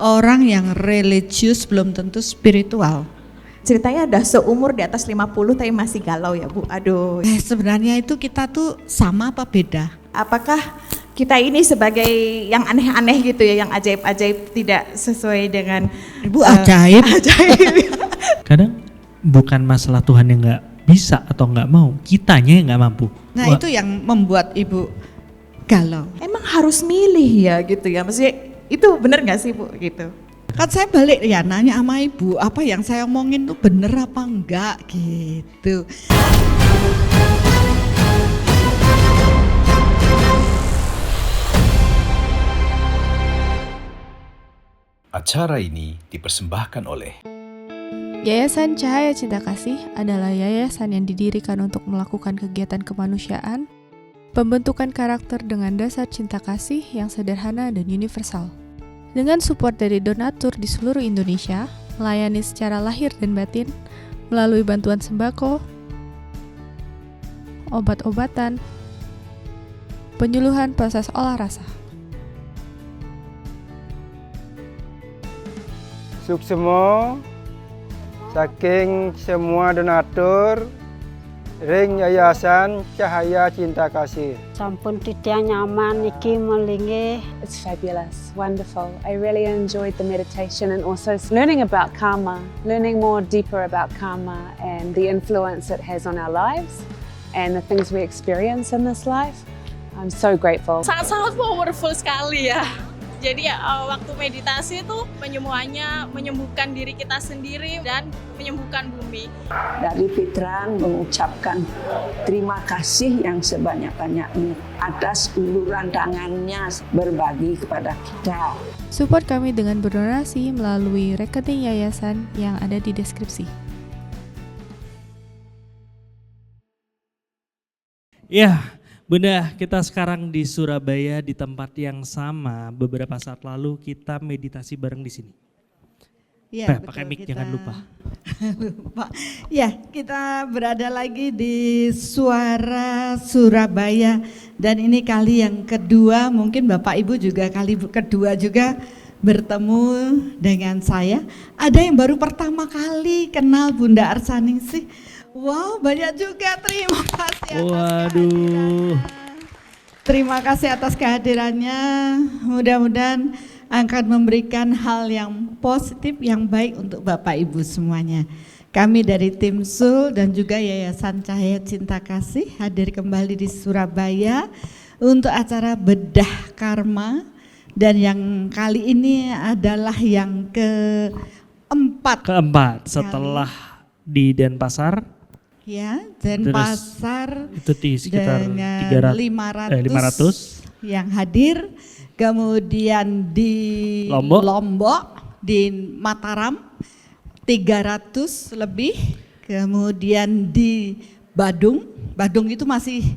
orang yang religius belum tentu spiritual. Ceritanya udah seumur di atas 50 tapi masih galau ya Bu. Aduh. Sebenarnya itu kita tuh sama apa beda? Apakah kita ini sebagai yang aneh-aneh gitu ya, yang ajaib-ajaib tidak sesuai dengan Ibu ajaib. Kadang bukan masalah Tuhan yang nggak bisa atau nggak mau, kitanya yang nggak mampu. Nah itu yang membuat Ibu galau. Emang harus milih ya gitu ya, maksudnya itu benar nggak sih Bu gitu? Kan saya balik ya nanya sama Ibu, apa yang saya omongin tuh bener apa enggak gitu. Acara ini dipersembahkan oleh Yayasan Cahaya Cinta Kasih adalah yayasan yang didirikan untuk melakukan kegiatan kemanusiaan, pembentukan karakter dengan dasar cinta kasih yang sederhana dan universal. Dengan support dari donatur di seluruh Indonesia, melayani secara lahir dan batin melalui bantuan sembako, obat-obatan, penyuluhan proses olah rasa. Suksemo saking semua donatur ring Yayasan Cahaya Cinta Kasih. Sampun tidak nyaman iki melingi. It's fabulous, wonderful. I really enjoyed the meditation and also learning about karma, learning more deeper about karma and the influence it has on our lives and the things we experience in this life. I'm so grateful. Sangat-sangat powerful sekali ya. Jadi waktu meditasi itu menyembuhkan diri kita sendiri dan menyembuhkan bumi. Dari Fitran mengucapkan terima kasih yang sebanyak-banyaknya atas uluran tangannya berbagi kepada kita. Support kami dengan berdonasi melalui rekening yayasan yang ada di deskripsi. Ya, Bunda, kita sekarang di Surabaya di tempat yang sama. Beberapa saat lalu kita meditasi bareng di sini. Ya, pakai mic jangan lupa. Lupa. Ya, kita berada lagi di Suara Surabaya dan ini kali yang kedua, mungkin Bapak Ibu juga kali kedua juga bertemu dengan saya. Ada yang baru pertama kali kenal Bunda Arsaningsih. Wow, banyak juga. Terima kasih atas kehadirannya. Terima kasih atas kehadirannya. Mudah-mudahan akan memberikan hal yang positif, yang baik untuk Bapak Ibu semuanya. Kami dari tim SUL dan juga Yayasan Cahaya Cinta Kasih hadir kembali di Surabaya untuk acara Bedah Karma. Dan yang kali ini adalah yang keempat setelah di Denpasar. Ya, Denpasar itu di sekitar dengan 500 yang hadir, kemudian di Lombok, di Mataram 300 lebih, kemudian di Badung itu masih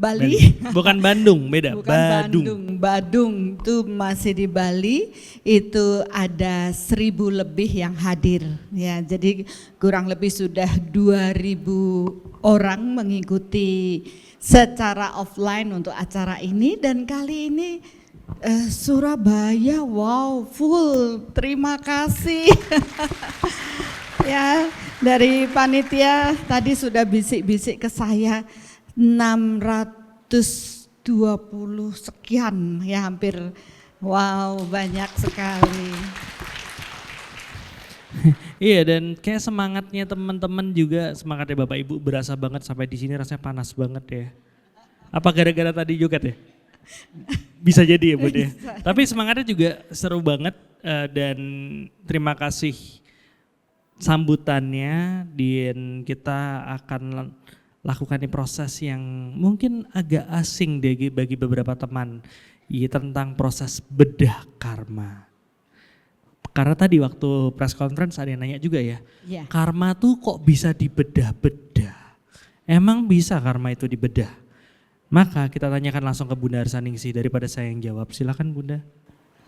Bali. Bukan Bandung, beda. Bukan Badung itu masih di Bali, itu ada 1.000 lebih yang hadir. Ya, jadi kurang lebih sudah 2.000 orang mengikuti secara offline untuk acara ini dan kali ini Surabaya, wow, full. Terima kasih. Ya, dari panitia tadi sudah bisik-bisik ke saya 620 sekian ya, hampir, wow, banyak sekali. Iya, dan kayak semangatnya teman-teman juga, semangatnya Bapak Ibu berasa banget sampai di sini rasanya panas banget ya. Apa gara-gara tadi joget ya? Bisa jadi ya Bud ya. Tapi semangatnya juga seru banget dan terima kasih sambutannya, dan kita akan lakukan proses yang mungkin agak asing bagi beberapa teman tentang proses bedah karma. Karena tadi waktu press conference ada yang nanya juga ya, karma tuh kok bisa dibedah-bedah? Emang bisa karma itu dibedah? Maka kita tanyakan langsung ke Bunda Arsaningsih daripada saya yang jawab. Silakan Bunda.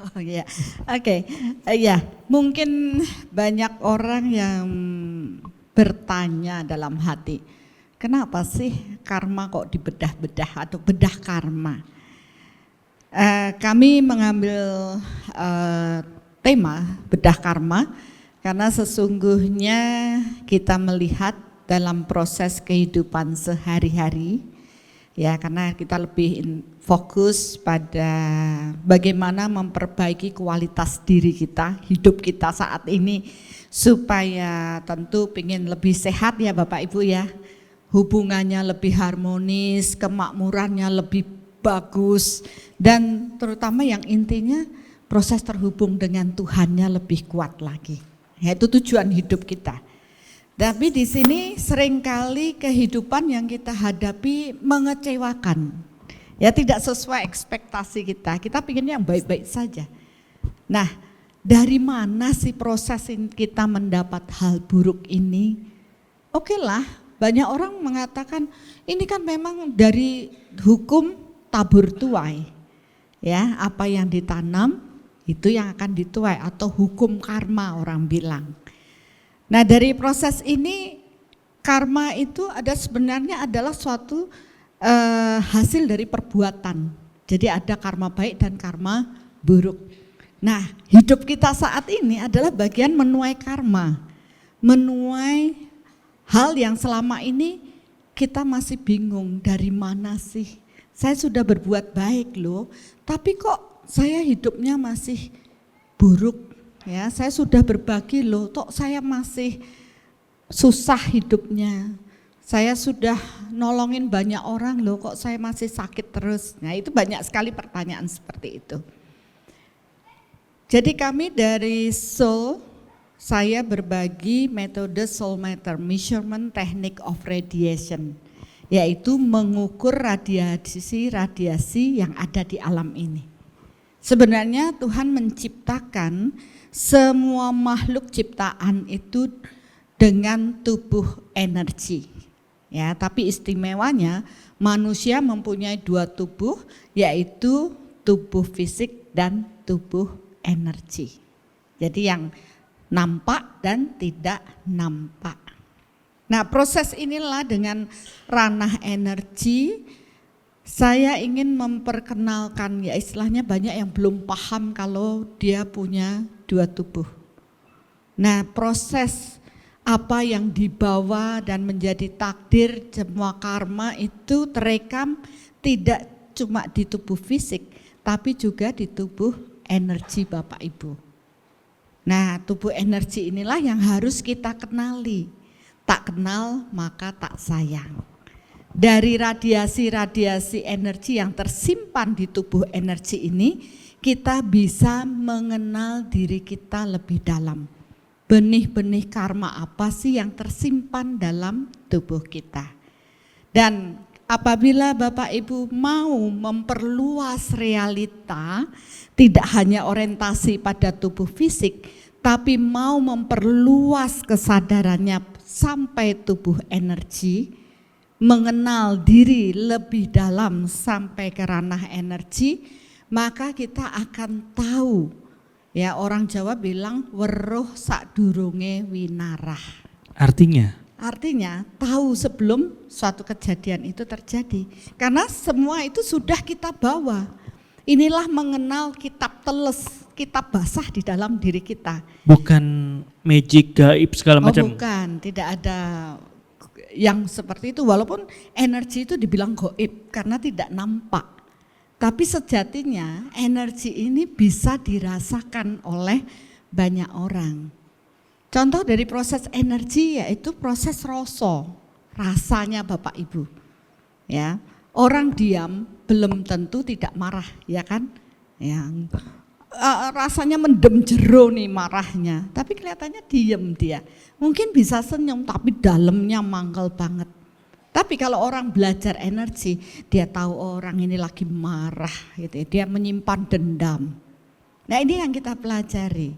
Oh iya, oke. Ya, mungkin banyak orang yang bertanya dalam hati, kenapa sih karma kok dibedah-bedah atau bedah karma? Kami mengambil tema bedah karma, karena sesungguhnya kita melihat dalam proses kehidupan sehari-hari, ya, karena kita lebih fokus pada bagaimana memperbaiki kualitas diri kita, hidup kita saat ini, supaya tentu ingin lebih sehat ya Bapak Ibu ya, hubungannya lebih harmonis, kemakmurannya lebih bagus, dan terutama yang intinya proses terhubung dengan Tuhannya lebih kuat lagi. Ya, itu tujuan hidup kita. Tapi di sini seringkali kehidupan yang kita hadapi mengecewakan. Ya, tidak sesuai ekspektasi kita. Kita ingin yang baik-baik saja. Nah, dari mana sih proses kita mendapat hal buruk ini? Oke lah, banyak orang mengatakan ini kan memang dari hukum tabur tuai. Ya, apa yang ditanam itu yang akan dituai, atau hukum karma orang bilang. Nah, dari proses ini karma itu sebenarnya adalah suatu hasil dari perbuatan. Jadi ada karma baik dan karma buruk. Nah, hidup kita saat ini adalah bagian menuai karma. Menuai hal yang selama ini kita masih bingung, dari mana sih? Saya sudah berbuat baik loh, tapi kok saya hidupnya masih buruk. Ya, saya sudah berbagi loh, kok saya masih susah hidupnya. Saya sudah nolongin banyak orang loh, kok saya masih sakit terus. Nah, itu banyak sekali pertanyaan seperti itu. Jadi kami dari Soul, saya berbagi metode Soul Matter Measurement Technique of Radiation, yaitu mengukur radiasi yang ada di alam ini. Sebenarnya Tuhan menciptakan semua makhluk ciptaan itu dengan tubuh energi. Ya, tapi istimewanya manusia mempunyai 2 tubuh, yaitu tubuh fisik dan tubuh energi. Jadi yang nampak dan tidak nampak. Nah, proses inilah dengan ranah energi saya ingin memperkenalkan, ya istilahnya banyak yang belum paham kalau dia punya 2 tubuh. Nah, proses apa yang dibawa dan menjadi takdir semua karma itu terekam tidak cuma di tubuh fisik, tapi juga di tubuh energi Bapak Ibu. Nah, tubuh energi inilah yang harus kita kenali. Tak kenal maka tak sayang. Dari radiasi-radiasi energi yang tersimpan di tubuh energi ini, kita bisa mengenal diri kita lebih dalam. Benih-benih karma apa sih yang tersimpan dalam tubuh kita. Dan apabila Bapak Ibu mau memperluas realita, tidak hanya orientasi pada tubuh fisik, tapi mau memperluas kesadarannya sampai tubuh energi, mengenal diri lebih dalam sampai ke ranah energi, maka kita akan tahu, ya orang Jawa bilang weruh sadurunge winarah. Artinya tahu sebelum suatu kejadian itu terjadi. Karena semua itu sudah kita bawa. Inilah mengenal kitab teles, kitab basah di dalam diri kita. Bukan magic gaib segala macam. Bukan, tidak ada yang seperti itu, walaupun energi itu dibilang gaib karena tidak nampak. Tapi sejatinya energi ini bisa dirasakan oleh banyak orang. Contoh dari proses energi yaitu proses rasanya Bapak Ibu. Ya, orang diam belum tentu tidak marah, ya kan? Yang rasanya mendem jero nih marahnya, tapi kelihatannya diem dia. Mungkin bisa senyum tapi dalamnya mangkel banget. Tapi kalau orang belajar energi, dia tahu orang ini lagi marah gitu, dia menyimpan dendam. Nah, ini yang kita pelajari.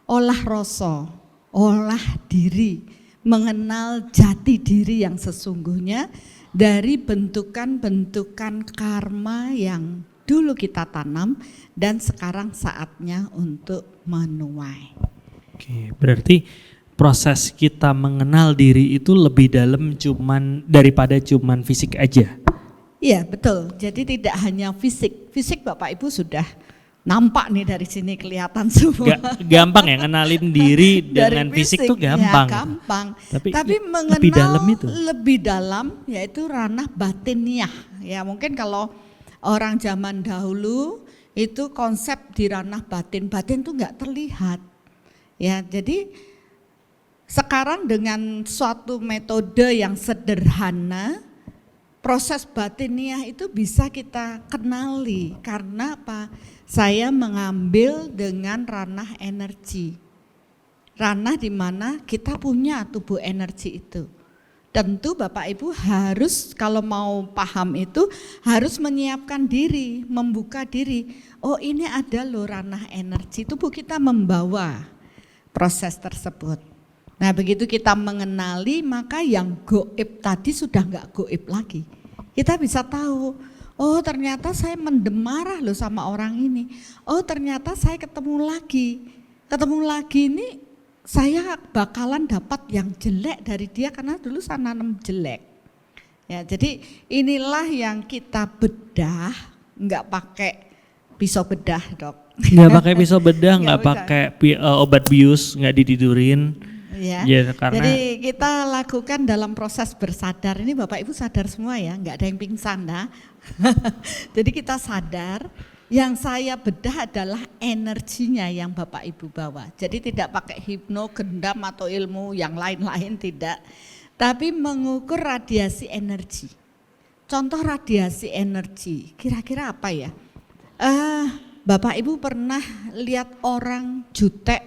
Olah rasa, olah diri, mengenal jati diri yang sesungguhnya dari bentukan-bentukan karma yang dulu kita tanam dan sekarang saatnya untuk menuai. Oke, berarti proses kita mengenal diri itu lebih dalam daripada cuman fisik aja. Iya, betul. Jadi tidak hanya fisik. Fisik Bapak Ibu sudah nampak nih dari sini kelihatan semua. Gampang ya ngenalin diri dengan Dari fisik tuh ya, gampang. gampang. Tapi mengenal lebih dalam itu. lebih dalam yaitu ranah batiniah. Ya mungkin kalau orang zaman dahulu itu konsep di ranah batin tuh nggak terlihat. Ya jadi sekarang dengan suatu metode yang sederhana, proses batiniah itu bisa kita kenali. Karena apa? Saya mengambil dengan ranah energi. Ranah di mana kita punya tubuh energi itu. Tentu Bapak Ibu harus kalau mau paham itu harus menyiapkan diri, membuka diri. Oh ini ada loh ranah energi, tubuh kita membawa proses tersebut. Nah begitu kita mengenali maka yang goib tadi sudah enggak goib lagi. Kita bisa tahu, oh ternyata saya mendem marah loh sama orang ini. Oh ternyata saya ketemu lagi ini saya bakalan dapat yang jelek dari dia karena dulu saya nanam jelek. Ya jadi inilah yang kita bedah, enggak pakai pisau bedah dok. Nggak pakai pisau bedah, nggak Nggak pakai obat bius, nggak ditidurin. Ya. Karena Jadi kita lakukan dalam proses bersadar. Ini Bapak Ibu sadar semua ya, nggak ada yang pingsan nah. Jadi kita sadar, yang saya bedah adalah energinya yang Bapak Ibu bawa. Jadi tidak pakai hipno, gendam atau ilmu yang lain-lain tidak. Tapi mengukur radiasi energi. Contoh radiasi energi, kira-kira apa ya? Bapak Ibu pernah lihat orang jutek,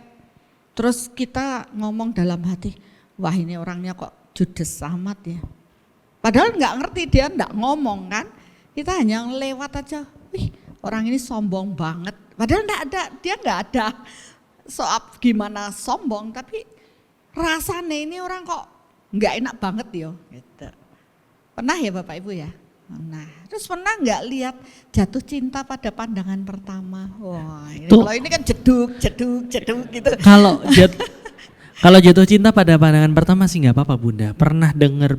terus kita ngomong dalam hati, wah ini orangnya kok judes amat ya. Padahal nggak ngerti, dia nggak ngomong kan. Kita hanya lewat aja, wih orang ini sombong banget. Padahal dia nggak ada soal gimana sombong, tapi rasanya ini orang kok nggak enak banget yo. Gitu. Pernah ya Bapak Ibu ya? Nah, terus pernah nggak lihat jatuh cinta pada pandangan pertama? Wah, kalau ini kan jeduk gitu. Kalau jatuh cinta pada pandangan pertama sih nggak apa-apa Bunda. Pernah dengar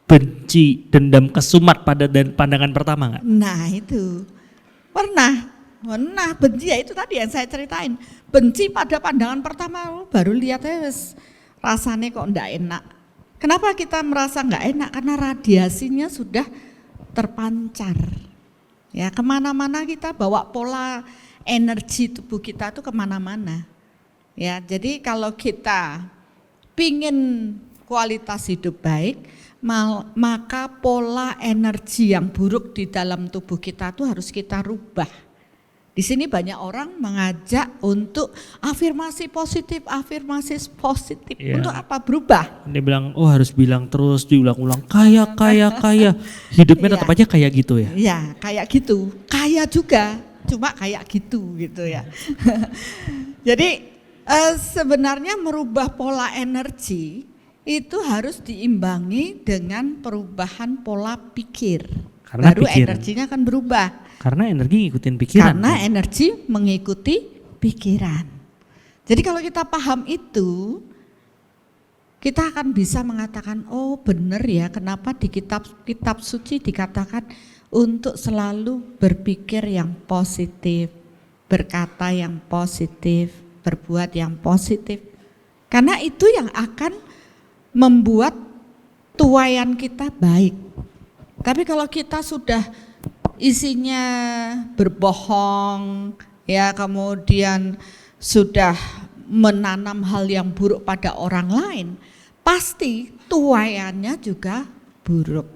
benci, dendam, kesumat pada pandangan pertama nggak? Nah itu pernah benci ya itu tadi yang saya ceritain. Benci pada pandangan pertama, baru lihatnya rasanya kok nggak enak. Kenapa kita merasa nggak enak? Karena radiasinya sudah terpancar. Ya kemana-mana kita bawa pola energi tubuh kita tuh kemana-mana. Ya jadi kalau kita pingin kualitas hidup baik, maka pola energi yang buruk di dalam tubuh kita tuh harus kita rubah. Di sini banyak orang mengajak untuk afirmasi positif. Yeah. Untuk apa? Berubah. Dia bilang, oh harus bilang terus, diulang-ulang, kaya. Hidupnya tetap aja kayak gitu ya? Iya, kayak gitu. Kaya juga, cuma kayak gitu ya. Jadi sebenarnya merubah pola energi itu harus diimbangi dengan perubahan pola pikir. Karena baru pikiran. Energinya akan berubah. Karena energi ngikutin pikiran. Karena energi mengikuti pikiran. Jadi kalau kita paham itu, kita akan bisa mengatakan, oh benar ya kenapa di kitab suci dikatakan untuk selalu berpikir yang positif, berkata yang positif, berbuat yang positif. Karena itu yang akan membuat tuayan kita baik. Tapi kalau kita sudah isinya berbohong, ya kemudian sudah menanam hal yang buruk pada orang lain, pasti tuayannya juga buruk.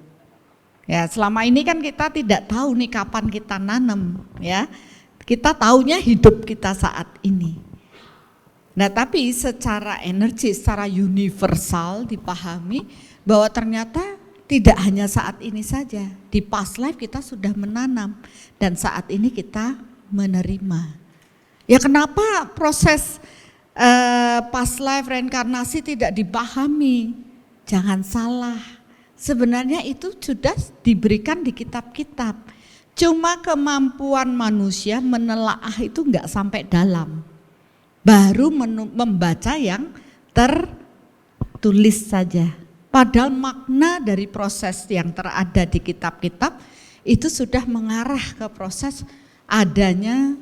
Ya selama ini kan kita tidak tahu nih kapan kita nanam, ya kita taunya hidup kita saat ini. Nah tapi secara energi, secara universal dipahami bahwa ternyata tidak hanya saat ini saja, di past life kita sudah menanam dan saat ini kita menerima. Ya kenapa proses past life reinkarnasi tidak dipahami? Jangan salah, sebenarnya itu sudah diberikan di kitab-kitab. Cuma kemampuan manusia menelaah itu enggak sampai dalam. Baru membaca yang tertulis saja. Padahal makna dari proses yang terada di kitab-kitab itu sudah mengarah ke proses adanya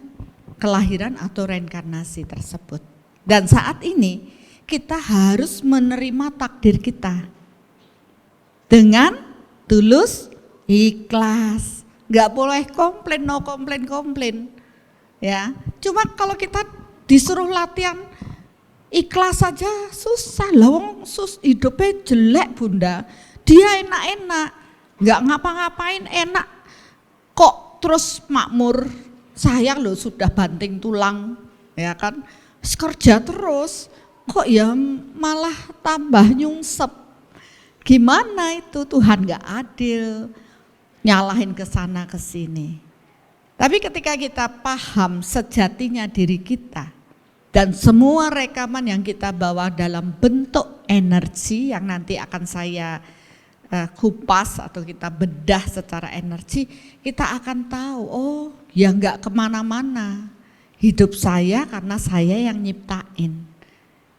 kelahiran atau reinkarnasi tersebut. Dan saat ini kita harus menerima takdir kita dengan tulus, ikhlas. Nggak boleh komplain, no komplain. Ya, cuma kalau kita disuruh latihan ikhlas saja susah loh, hidupnya jelek Bunda. Dia enak-enak, nggak ngapa-ngapain enak, kok terus makmur. Saya loh sudah banting tulang, ya kan, kerja terus, kok ya malah tambah nyungsep. Gimana itu, Tuhan nggak adil, nyalahin ke sana ke sini. Tapi ketika kita paham sejatinya diri kita dan semua rekaman yang kita bawa dalam bentuk energi yang nanti akan saya kupas atau kita bedah secara energi, kita akan tahu, oh ya enggak kemana-mana. Hidup saya karena saya yang nyiptain.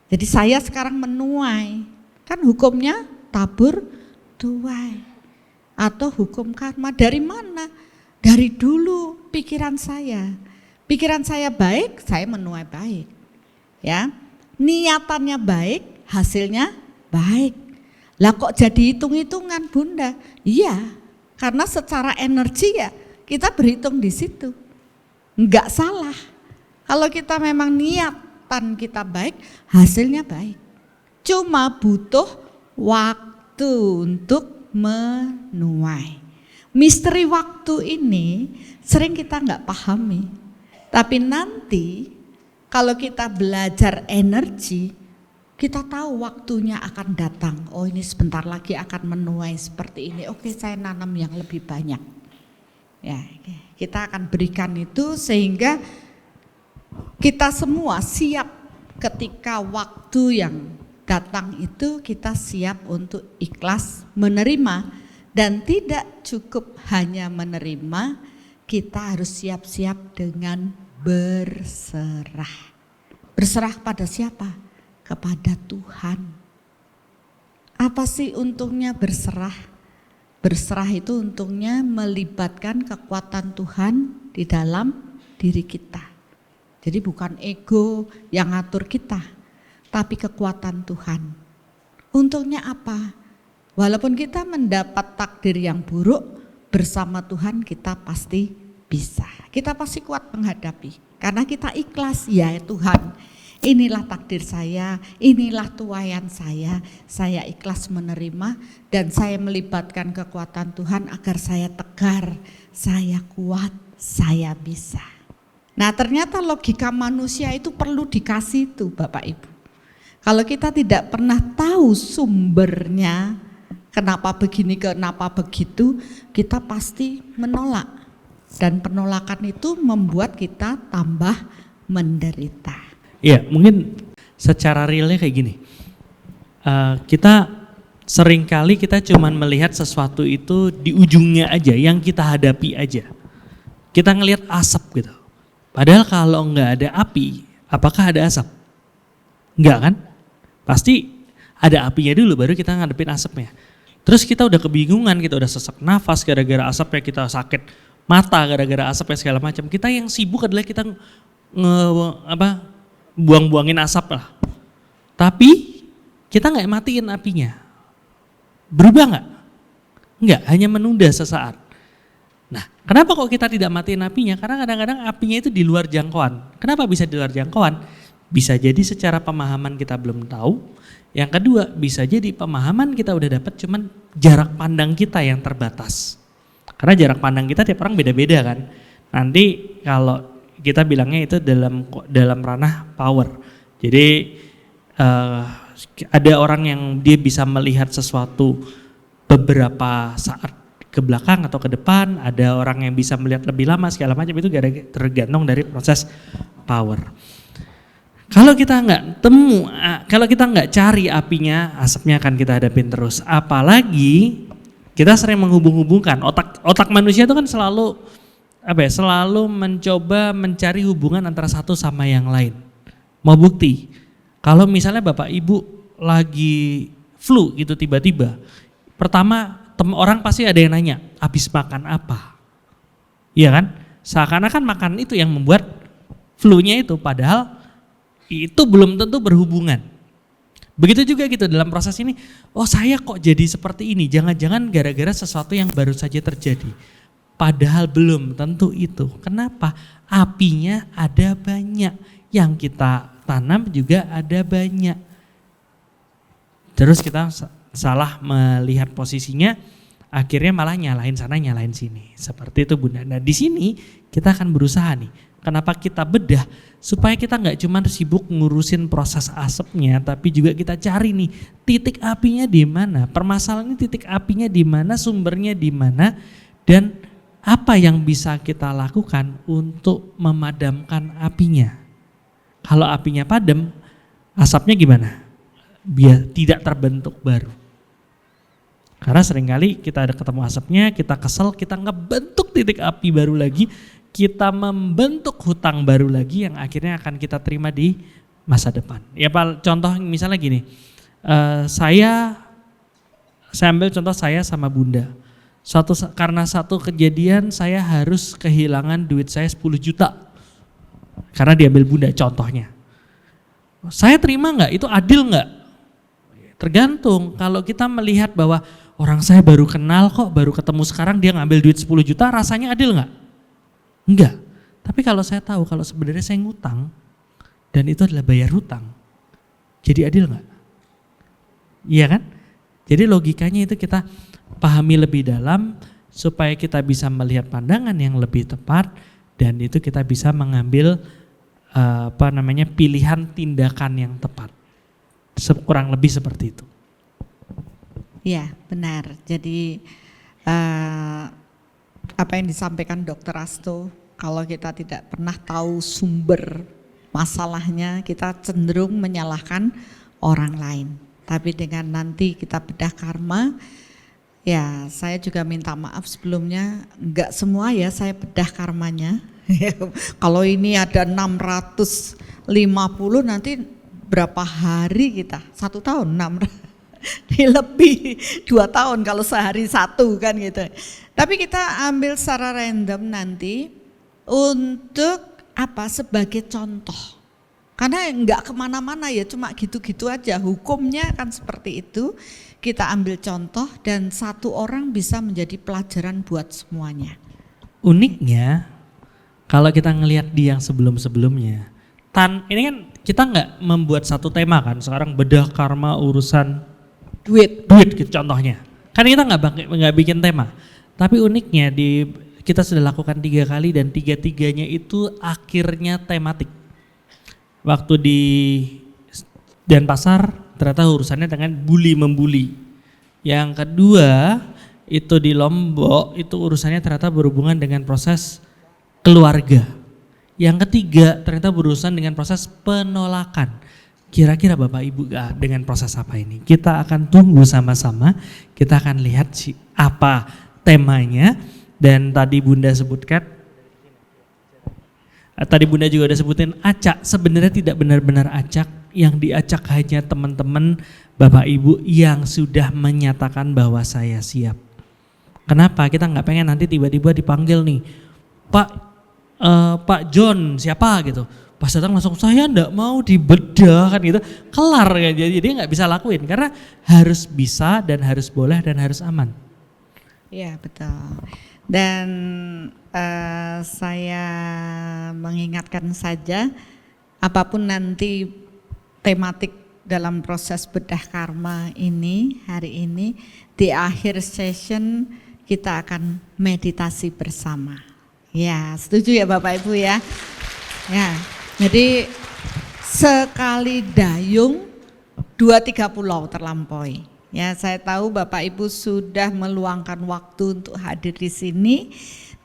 Jadi saya sekarang menuai, kan hukumnya tabur tuai. Atau hukum karma dari mana? Dari dulu pikiran saya baik, saya menuai baik. Ya, niatannya baik, hasilnya baik. Lah kok jadi hitung-hitungan Bunda? Iya, karena secara energi ya kita berhitung di situ. Enggak salah. Kalau kita memang niatan kita baik, hasilnya baik. Cuma butuh waktu untuk menuai. Misteri waktu ini sering kita nggak pahami. Tapi nanti kalau kita belajar energi, kita tahu waktunya akan datang. Oh ini sebentar lagi akan menuai seperti ini. Oke, saya nanam yang lebih banyak. Ya, kita akan berikan itu sehingga kita semua siap ketika waktu yang datang itu kita siap untuk ikhlas menerima. Dan tidak cukup hanya menerima, kita harus siap-siap dengan berserah. Berserah kepada siapa? Kepada Tuhan. Apa sih untungnya berserah? Berserah itu untungnya melibatkan kekuatan Tuhan di dalam diri kita. Jadi bukan ego yang ngatur kita, tapi kekuatan Tuhan. Untungnya apa? Walaupun kita mendapat takdir yang buruk, bersama Tuhan kita pasti bisa. Kita pasti kuat menghadapi. Karena kita ikhlas, ya Tuhan, inilah takdir saya, inilah tuaian saya ikhlas menerima dan saya melibatkan kekuatan Tuhan agar saya tegar, saya kuat, saya bisa. Nah ternyata logika manusia itu perlu dikasih itu Bapak Ibu. Kalau kita tidak pernah tahu sumbernya, kenapa begini, kenapa begitu, kita pasti menolak. Dan penolakan itu membuat kita tambah menderita. Iya, mungkin secara realnya kayak gini. Kita seringkali kita cuman melihat sesuatu itu di ujungnya aja, yang kita hadapi aja. Kita ngelihat asap gitu. Padahal kalau nggak ada api, apakah ada asap? Enggak kan? Pasti ada apinya dulu baru kita ngadepin asapnya. Terus kita udah kebingungan, kita udah sesak nafas gara-gara asapnya, kita sakit mata gara-gara asapnya segala macam. Kita yang sibuk adalah kita buang-buangin asap lah. Tapi kita nggak matiin apinya. Berubah nggak? Nggak, hanya menunda sesaat. Nah, kenapa kok kita tidak matiin apinya? Karena kadang-kadang apinya itu di luar jangkauan. Kenapa bisa di luar jangkauan? Bisa jadi secara pemahaman kita belum tahu. Yang kedua, bisa jadi pemahaman kita udah dapat, cuman jarak pandang kita yang terbatas. Karena jarak pandang kita tiap orang beda-beda kan. Nanti kalau kita bilangnya itu dalam ranah power. Jadi ada orang yang dia bisa melihat sesuatu beberapa saat ke belakang atau ke depan, ada orang yang bisa melihat lebih lama segala macam, itu tergantung dari proses power. Kalau kita nggak cari apinya, asapnya akan kita hadapin terus. Apalagi kita sering menghubung-hubungkan, otak manusia itu kan selalu mencoba mencari hubungan antara satu sama yang lain. Mau bukti, kalau misalnya Bapak Ibu lagi flu gitu tiba-tiba, pertama orang pasti ada yang nanya, habis makan apa? Iya kan? Seakan-akan makan itu yang membuat flow-nya itu, padahal itu belum tentu berhubungan. Begitu juga gitu dalam proses ini, oh saya kok jadi seperti ini, jangan-jangan gara-gara sesuatu yang baru saja terjadi. Padahal belum tentu itu. Kenapa? Apinya ada banyak, yang kita tanam juga ada banyak. Terus kita salah melihat posisinya, akhirnya malah nyalain sana nyalain sini. Seperti itu Bunda. Nah di sini kita akan berusaha nih, kenapa kita bedah, supaya kita nggak cuma sibuk ngurusin proses asapnya, tapi juga kita cari nih titik apinya di mana, permasalahan ini titik apinya di mana, sumbernya di mana, dan apa yang bisa kita lakukan untuk memadamkan apinya. Kalau apinya padam, asapnya gimana? Biar tidak terbentuk baru. Karena seringkali kita ada ketemu asapnya, kita kesel, kita ngebentuk titik api baru lagi, kita membentuk hutang baru lagi yang akhirnya akan kita terima di masa depan. Ya Pak, contoh misalnya gini, saya ambil contoh saya sama Bunda. Karena satu kejadian saya harus kehilangan duit saya 10 juta. Karena diambil Bunda contohnya. Saya terima nggak? Itu adil nggak? Tergantung. Kalau kita melihat bahwa orang saya baru kenal kok, baru ketemu sekarang dia ngambil duit 10 juta, rasanya adil nggak? Enggak. Tapi kalau saya tahu kalau sebenarnya saya ngutang dan itu adalah bayar hutang, jadi adil nggak? Iya kan? Jadi logikanya itu kita pahami lebih dalam supaya kita bisa melihat pandangan yang lebih tepat dan itu kita bisa mengambil pilihan tindakan yang tepat. Kurang lebih seperti itu. Ya benar, jadi apa yang disampaikan Dr. Asto, kalau kita tidak pernah tahu sumber masalahnya, kita cenderung menyalahkan orang lain. Tapi dengan nanti kita bedah karma, ya saya juga minta maaf sebelumnya, enggak semua ya saya bedah karmanya. Kalau ini ada 650 nanti berapa hari kita? 1 tahun, 6 lebih 2 tahun kalau sehari 1 kan gitu. Tapi kita ambil secara random nanti untuk apa? Sebagai contoh. Karena enggak kemana-mana ya, cuma gitu-gitu aja. Hukumnya kan seperti itu. Kita ambil contoh dan satu orang bisa menjadi pelajaran buat semuanya. Uniknya kalau kita ngelihat di yang sebelum-sebelumnya, ini kan kita nggak membuat satu tema kan. Sekarang bedah karma urusan duit gitu contohnya. Kan kita nggak bikin tema. Tapi uniknya kita sudah lakukan 3 kali dan 3-3-nya itu akhirnya tematik. Waktu di Denpasar ternyata urusannya dengan bully-membuli. Yang kedua itu di Lombok itu urusannya ternyata berhubungan dengan proses keluarga. Yang ketiga ternyata berurusan dengan proses penolakan. Kira-kira Bapak Ibu dengan proses apa ini? Kita akan tunggu sama-sama, kita akan lihat apa temanya. Dan tadi Bunda sebutkan, tadi Bunda juga udah sebutin acak, sebenarnya tidak benar-benar acak, yang diacak hanya teman-teman Bapak Ibu yang sudah menyatakan bahwa saya siap. Kenapa? Kita nggak pengen nanti tiba-tiba dipanggil nih, Pak John siapa gitu. Pas datang langsung saya enggak mau dibedah kan gitu, kelar kan. Jadi dia nggak bisa lakuin karena harus bisa dan harus boleh dan harus aman. Iya betul. Dan saya mengingatkan saja apapun nanti tematik dalam proses bedah karma ini hari ini, di akhir session kita akan meditasi bersama. Ya setuju ya Bapak Ibu ya. Ya. Jadi sekali dayung 2-3 pulau terlampaui. Ya, saya tahu Bapak Ibu sudah meluangkan waktu untuk hadir di sini.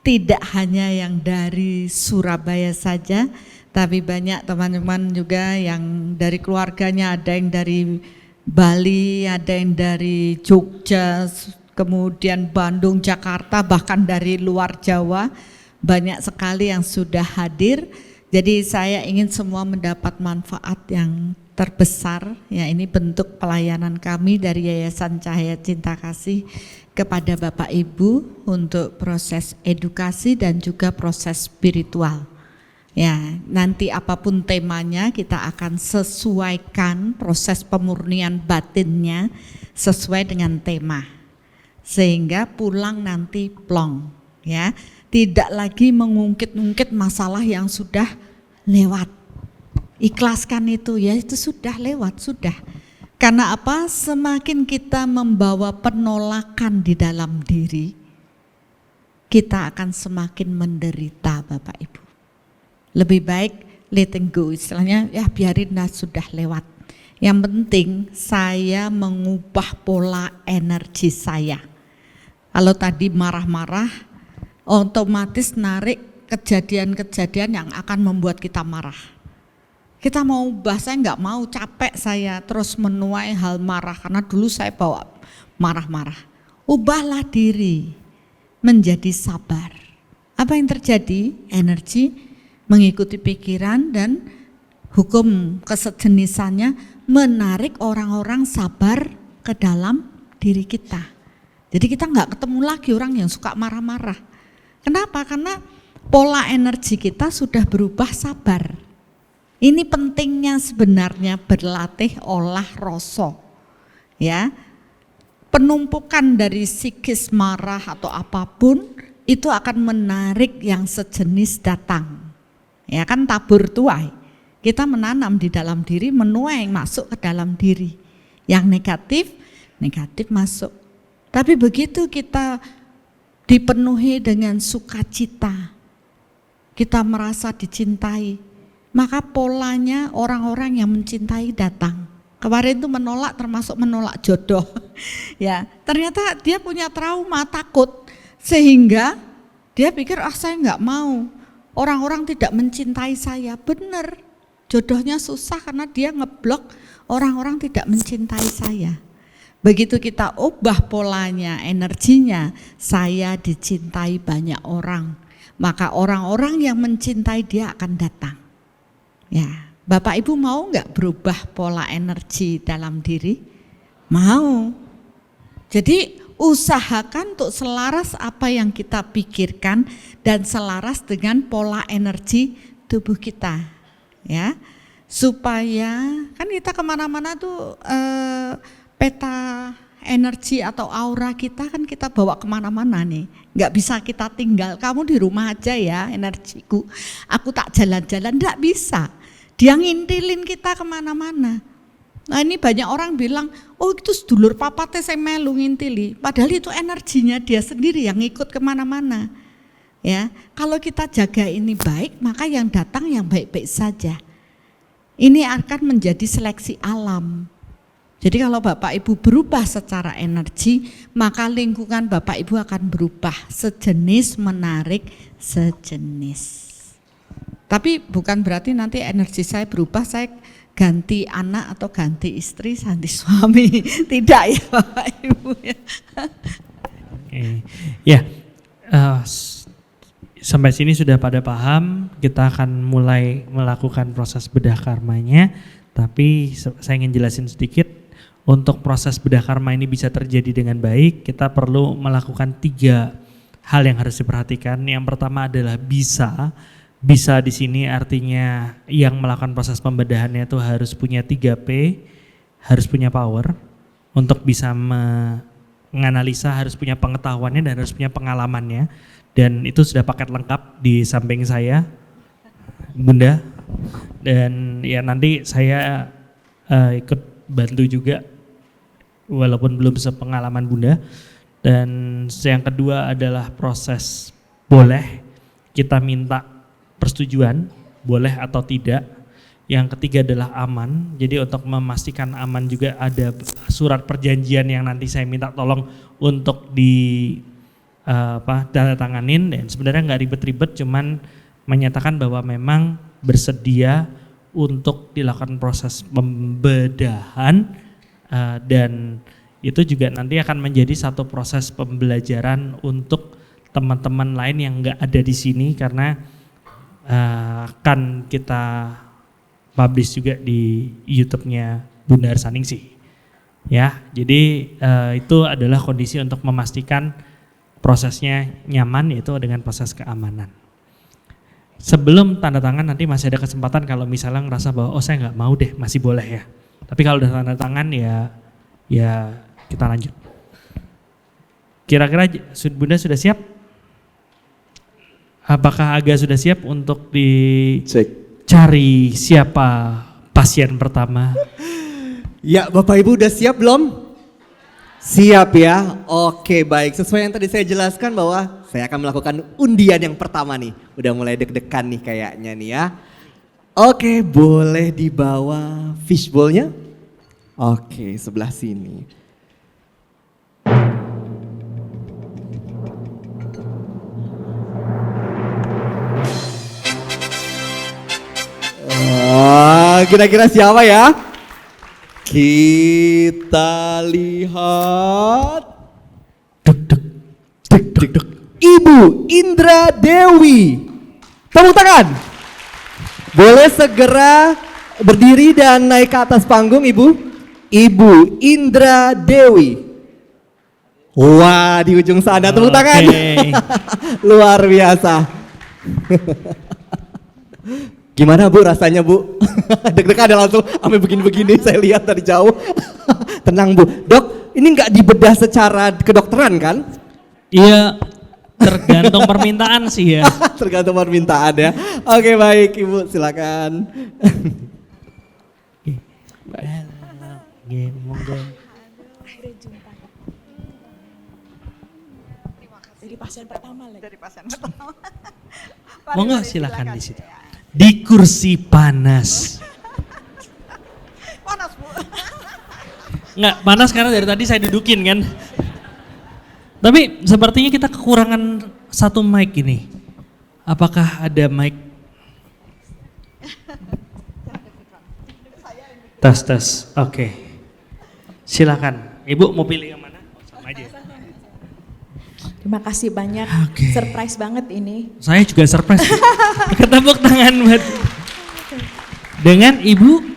Tidak hanya yang dari Surabaya saja, tapi banyak teman-teman juga yang dari keluarganya, ada yang dari Bali, ada yang dari Jogja, kemudian Bandung, Jakarta, bahkan dari luar Jawa. Banyak sekali yang sudah hadir. Jadi saya ingin semua mendapat manfaat yang terbesar, ya ini bentuk pelayanan kami dari Yayasan Cahaya Cinta Kasih kepada Bapak Ibu untuk proses edukasi dan juga proses spiritual. Ya, nanti apapun temanya kita akan sesuaikan proses pemurnian batinnya sesuai dengan tema. Sehingga pulang nanti plong, ya. Tidak lagi mengungkit-ungkit masalah yang sudah lewat. Ikhlaskan itu, ya itu sudah lewat, sudah. Karena apa? Semakin kita membawa penolakan di dalam diri, kita akan semakin menderita, Bapak Ibu. Lebih baik letting go, istilahnya ya biarin lah, sudah lewat. Yang penting saya mengubah pola energi saya. Kalau tadi marah-marah, otomatis narik kejadian-kejadian yang akan membuat kita marah. Kita mau ubah, saya nggak mau, capek saya terus menuai hal marah karena dulu saya bawa marah-marah. Ubahlah diri menjadi sabar. Apa yang terjadi? Energi mengikuti pikiran dan hukum kesejenisannya menarik orang-orang sabar ke dalam diri kita. Jadi kita nggak ketemu lagi orang yang suka marah-marah. Kenapa? Karena pola energi kita sudah berubah sabar. Ini pentingnya sebenarnya berlatih olah rasa. Ya, penumpukan dari psikis marah atau apapun itu akan menarik yang sejenis datang. Ya kan tabur tuai, kita menanam di dalam diri, menuai yang masuk ke dalam diri. Yang negatif, negatif masuk. Tapi begitu kita dipenuhi dengan sukacita, kita merasa dicintai, maka polanya orang-orang yang mencintai datang. Kemarin itu menolak, termasuk menolak jodoh. Ya, ternyata dia punya trauma, takut, sehingga dia pikir saya nggak mau. Orang-orang tidak mencintai saya, benar. Jodohnya susah karena dia ngeblok orang-orang tidak mencintai saya. Begitu kita ubah polanya, energinya, saya dicintai banyak orang. Maka orang-orang yang mencintai dia akan datang. Ya, Bapak Ibu mau nggak berubah pola energi dalam diri? Mau. Jadi usahakan untuk selaras apa yang kita pikirkan dan selaras dengan pola energi tubuh kita, ya, supaya kan kita kemana-mana tuh peta energi atau aura kita kan kita bawa kemana-mana nih, nggak bisa kita tinggal. Kamu di rumah aja ya energiku, aku tak jalan-jalan, nggak bisa. Dia ngintilin kita kemana-mana. Nah ini banyak orang bilang, oh itu sedulur papate saya melu ngintili. Padahal itu energinya dia sendiri yang ikut kemana-mana. Ya, kalau kita jaga ini baik, maka yang datang yang baik-baik saja. Ini akan menjadi seleksi alam. Jadi kalau Bapak Ibu berubah secara energi, maka lingkungan Bapak Ibu akan berubah. Sejenis menarik sejenis. Tapi bukan berarti nanti energi saya berubah, saya ganti anak atau ganti istri, ganti suami. Tidak ya Bapak Ibu ya. Ya, sampai sini sudah pada paham, kita akan mulai melakukan proses bedah karmanya. Tapi saya ingin jelasin sedikit, untuk proses bedah karma ini bisa terjadi dengan baik, kita perlu melakukan 3 hal yang harus diperhatikan. Yang pertama adalah bisa di sini artinya yang melakukan proses pembedahannya itu harus punya 3P, harus punya power untuk bisa menganalisa, harus punya pengetahuannya dan harus punya pengalamannya. Dan itu sudah paket lengkap di samping saya, Bunda. Dan ya nanti saya ikut bantu juga walaupun belum sepengalaman Bunda. Dan yang kedua adalah proses boleh kita minta persetujuan, boleh atau tidak. Yang ketiga adalah aman. Jadi untuk memastikan aman juga ada surat perjanjian yang nanti saya minta tolong untuk tanda tanganin. Dan sebenarnya nggak ribet-ribet, cuman menyatakan bahwa memang bersedia untuk dilakukan proses pembedahan, dan itu juga nanti akan menjadi satu proses pembelajaran untuk teman-teman lain yang nggak ada di sini, karena akan kita publish juga di YouTube-nya Bunda Arsaningsih. Ya, jadi itu adalah kondisi untuk memastikan prosesnya nyaman, yaitu dengan proses keamanan. sebelum tanda tangan nanti masih ada kesempatan kalau misalnya ngerasa bahwa oh saya nggak mau deh, masih boleh ya. Tapi kalau udah tanda tangan ya kita lanjut. Kira-kira Bunda sudah siap? Apakah Aga sudah siap untuk dicari siapa pasien pertama? Ya, Bapak Ibu udah siap belum? Siap ya? Oke, baik. Sesuai yang tadi saya jelaskan bahwa saya akan melakukan undian yang pertama nih. Udah mulai deg-degan nih kayaknya nih ya. Oke, boleh dibawa fishbowl-nya? Oke, sebelah sini. Kira-kira siapa ya? Kita lihat. Ibu Indra Dewi. Tepuk tangan. Boleh segera berdiri dan naik ke atas panggung, Ibu. Ibu Indra Dewi. Wah, di ujung sana, tepuk tangan. Luar biasa. Gimana Bu rasanya Bu? Deg-degan ada langsung sampai begini-begini saya lihat dari jauh. Tenang Bu. Dok, ini nggak dibedah secara kedokteran kan? Iya, tergantung permintaan sih ya. Tergantung permintaan ya. Oke, baik Ibu, silakan. Monggo. Dari pasien pertama lagi. Dari pasien pertama. Monggo silakan di situ. Di kursi panas. Panas Bu. Nggak panas karena dari tadi saya dudukin kan. Tapi sepertinya kita kekurangan satu mic ini. Apakah ada mic? Tes. Oke. Silakan. Ibu mau pilih yang mana? Sama aja. Terima kasih banyak. Surprise banget ini. Saya juga surprise. Ketepuk tangan buat. Dengan Ibu.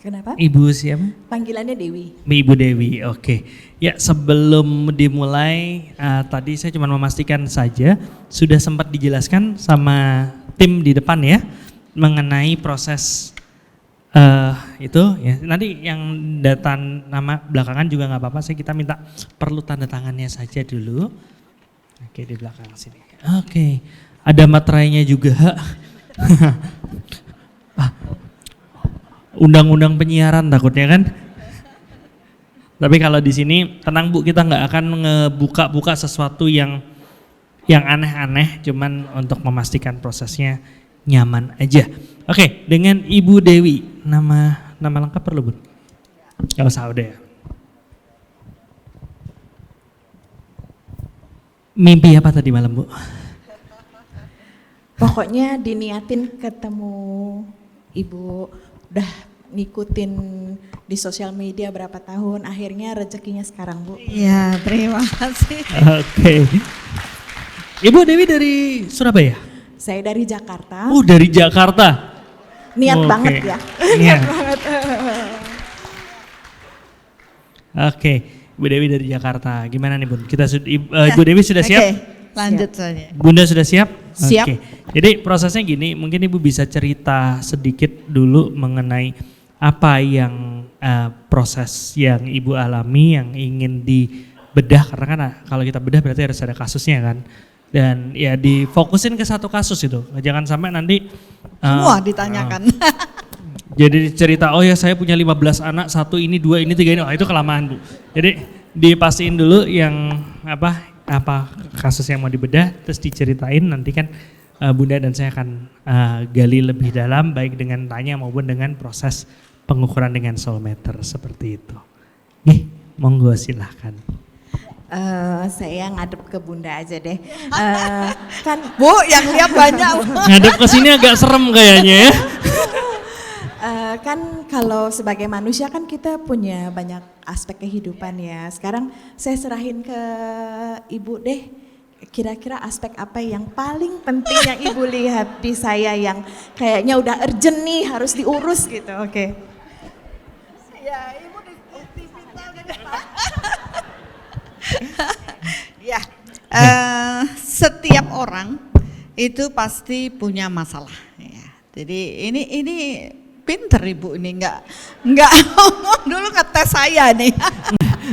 Kenapa? Ibu siapa? Panggilannya Dewi. Ibu Dewi, oke. Ya sebelum dimulai, tadi saya cuma memastikan saja, sudah sempat dijelaskan sama tim di depan ya, mengenai proses itu ya. Nanti yang data nama belakangan juga nggak apa-apa, kita minta perlu tanda tangannya saja dulu. Oke, di belakang sini. Oke, ada materainya juga. Undang-undang penyiaran takutnya kan. Tapi kalau di sini tenang Bu, kita nggak akan ngebuka-buka sesuatu yang aneh-aneh, cuman untuk memastikan prosesnya nyaman aja. Oke, dengan Ibu Dewi, nama lengkap perlu Bu? Gak usah udah ya. Mimpi apa tadi malam Bu? Pokoknya diniatin ketemu Ibu, udah ngikutin di sosial media berapa tahun, akhirnya rezekinya sekarang Bu. Iya, terima kasih. Oke. Ibu Dewi dari Surabaya? Saya dari Jakarta. Dari Jakarta? Niat banget ya. Niat banget. Oke, Ibu Dewi dari Jakarta. Gimana nih Bun? Ibu Dewi sudah siap? Lanjut saja. Bunda sudah siap? Siap. Oke. Jadi prosesnya gini, mungkin Ibu bisa cerita sedikit dulu mengenai apa yang proses yang Ibu alami yang ingin dibedah, karena kan kalau kita bedah berarti harus ada kasusnya kan. Dan ya difokusin ke satu kasus itu, jangan sampai nanti semua ditanyakan. Jadi cerita, oh ya saya punya 15 anak, 1 ini, 2 ini, 3 ini, oh itu kelamaan Bu. Jadi dipastiin dulu yang apa kasus yang mau dibedah, terus diceritain nanti kan Bunda dan saya akan gali lebih dalam baik dengan tanya maupun dengan proses pengukuran dengan soulmeter seperti itu. Nih, monggo silahkan. Saya ngadep ke Bunda aja deh. Kan Bu yang lihat banyak. Ngadep ke sini agak serem kayaknya ya. Kan kalau sebagai manusia kan kita punya banyak aspek kehidupan ya. Sekarang saya serahin ke Ibu deh. Kira-kira aspek apa yang paling penting yang Ibu lihat di saya yang kayaknya udah urgent nih harus diurus gitu. Oke. Ya, Ibu di hospital gitu. Ya, setiap orang itu pasti punya masalah. Ya. Jadi ini pinter ibu ini nggak dulu ngetes saya nih.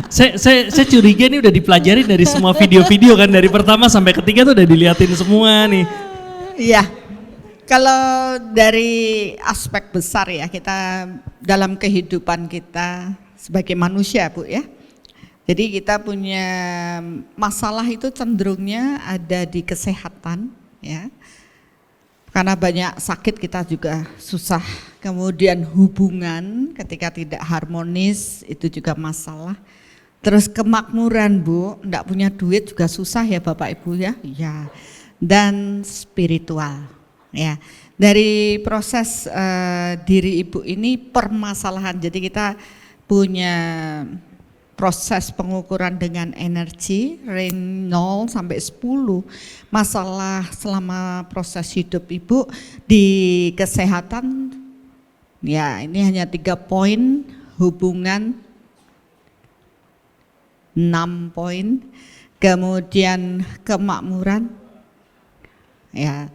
Saya curiga nih udah dipelajari dari semua video-video kan, dari pertama sampai ketiga tuh udah diliatin semua nih. Iya. Kalau dari aspek besar ya, kita dalam kehidupan kita sebagai manusia Bu ya. Jadi kita punya masalah itu cenderungnya ada di kesehatan ya. Karena banyak sakit kita juga susah. Kemudian hubungan ketika tidak harmonis itu juga masalah. Terus kemakmuran Bu, enggak punya duit juga susah ya Bapak Ibu ya. Iya. Dan spiritual. Ya, dari proses diri ibu ini permasalahan. Jadi kita punya proses pengukuran dengan energi range 0 sampai 10. Masalah selama proses hidup ibu di kesehatan, ya ini hanya 3 poin, hubungan 6 poin, kemudian kemakmuran, ya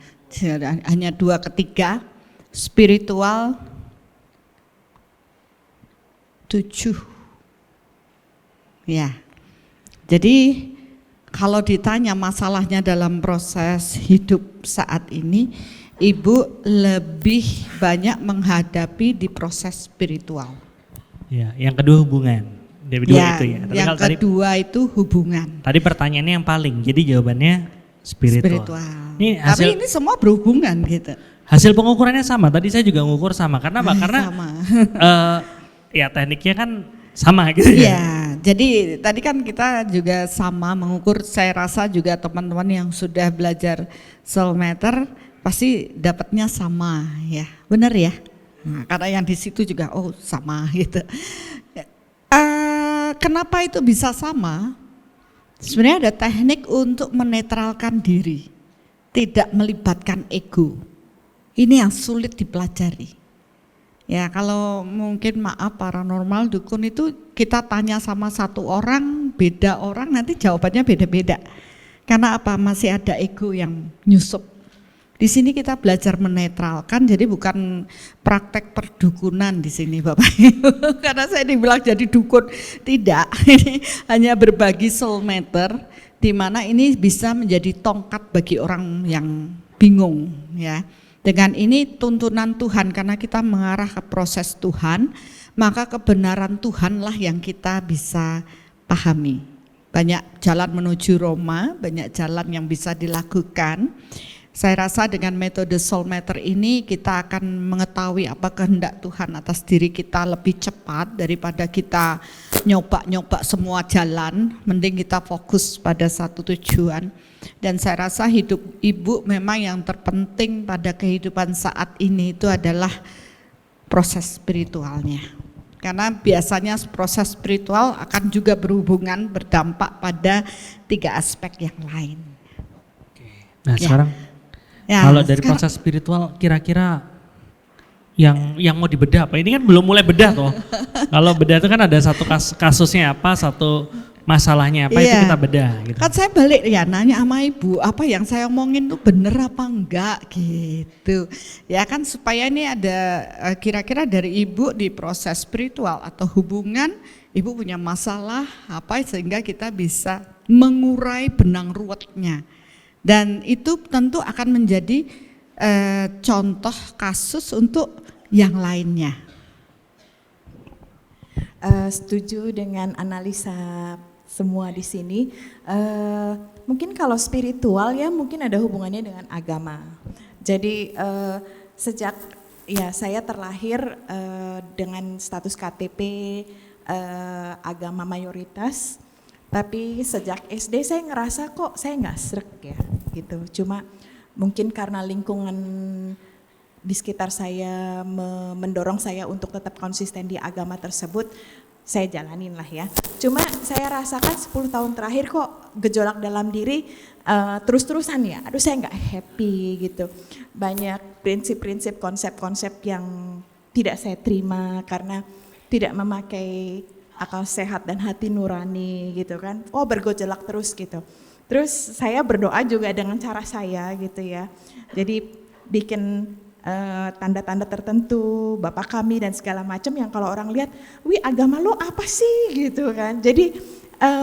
hanya 2 ke 3, spiritual 7. Ya. Jadi kalau ditanya masalahnya dalam proses hidup saat ini, ibu lebih banyak menghadapi di proses spiritual. Ya, yang kedua hubungan. Itu ya. Tapi Yang kedua itu hubungan. Tadi pertanyaannya yang paling, jadi jawabannya spiritual. Tapi ini semua berhubungan gitu. Hasil pengukurannya sama. Tadi saya juga ngukur sama. Karena apa? Karena sama. Ya tekniknya kan sama gitu ya. Iya. Jadi tadi kan kita juga sama mengukur. Saya rasa juga teman-teman yang sudah belajar soulmeter pasti dapatnya sama ya. Benar ya? Nah, karena yang di situ juga sama gitu. Kenapa itu bisa sama? Sebenarnya ada teknik untuk menetralkan diri. Tidak melibatkan ego. Ini yang sulit dipelajari. Ya kalau mungkin maaf paranormal dukun itu kita tanya sama satu orang, beda orang nanti jawabannya beda-beda. Karena apa? Masih ada ego yang nyusup. Di sini kita belajar menetralkan, jadi bukan praktek perdukunan di sini Bapak Ibu. Karena saya dibilang jadi dukun, tidak. Ini hanya berbagi soulmeter, di mana ini bisa menjadi tongkat bagi orang yang bingung ya. Dengan ini tuntunan Tuhan, karena kita mengarah ke proses Tuhan, maka kebenaran Tuhanlah yang kita bisa pahami. Banyak jalan menuju Roma, banyak jalan yang bisa dilakukan. Saya rasa dengan metode soulmeter ini kita akan mengetahui apa kehendak Tuhan atas diri kita lebih cepat daripada kita nyoba-nyoba semua jalan. Mending kita fokus pada satu tujuan. Dan saya rasa hidup ibu memang yang terpenting pada kehidupan saat ini itu adalah proses spiritualnya. Karena biasanya proses spiritual akan juga berhubungan, berdampak pada 3 aspek yang lain. Nah sekarang kalau dari proses spiritual kira-kira yang mau dibedah apa? Ini kan belum mulai bedah toh. Kalau bedah itu kan ada satu kasusnya apa, satu masalahnya apa, itu kita bedah gitu. Kan saya balik ya nanya sama ibu, apa yang saya omongin tuh bener apa enggak gitu. Ya kan supaya ini ada kira-kira dari ibu di proses spiritual atau hubungan, ibu punya masalah apa sehingga kita bisa mengurai benang ruwetnya. Dan itu tentu akan menjadi contoh kasus untuk yang lainnya. Setuju dengan analisa semua di sini. Mungkin kalau spiritual ya mungkin ada hubungannya dengan agama. Jadi sejak ya saya terlahir dengan status KTP agama mayoritas. Tapi sejak SD saya ngerasa kok saya nggak srek ya gitu. Cuma mungkin karena lingkungan di sekitar saya mendorong saya untuk tetap konsisten di agama tersebut, saya jalanin lah ya. Cuma saya rasakan 10 tahun terakhir kok gejolak dalam diri terus-terusan ya. Aduh saya nggak happy gitu. Banyak prinsip-prinsip, konsep-konsep yang tidak saya terima karena tidak memakai akal sehat dan hati nurani gitu kan. Bergejolak terus gitu. Terus saya berdoa juga dengan cara saya gitu ya. Jadi bikin tanda-tanda tertentu, Bapak kami dan segala macam yang kalau orang lihat, wih agama lo apa sih gitu kan. Jadi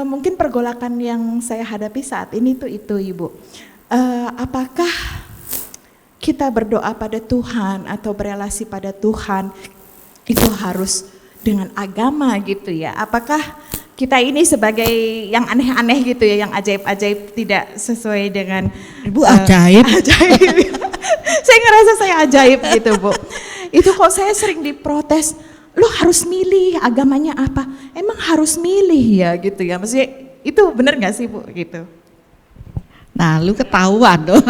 mungkin pergolakan yang saya hadapi saat ini tuh itu Ibu. Apakah kita berdoa pada Tuhan atau berelasi pada Tuhan itu harus dengan agama gitu ya? Apakah kita ini sebagai yang aneh-aneh gitu ya, yang ajaib-ajaib tidak sesuai dengan Ibu ajaib. Ajaib. Saya ngerasa saya ajaib gitu Bu. Itu kok saya sering diprotes, lo harus milih agamanya apa? Emang harus milih ya gitu ya? Maksudnya itu benar nggak sih Bu gitu? Nah, lu ketahuan tuh.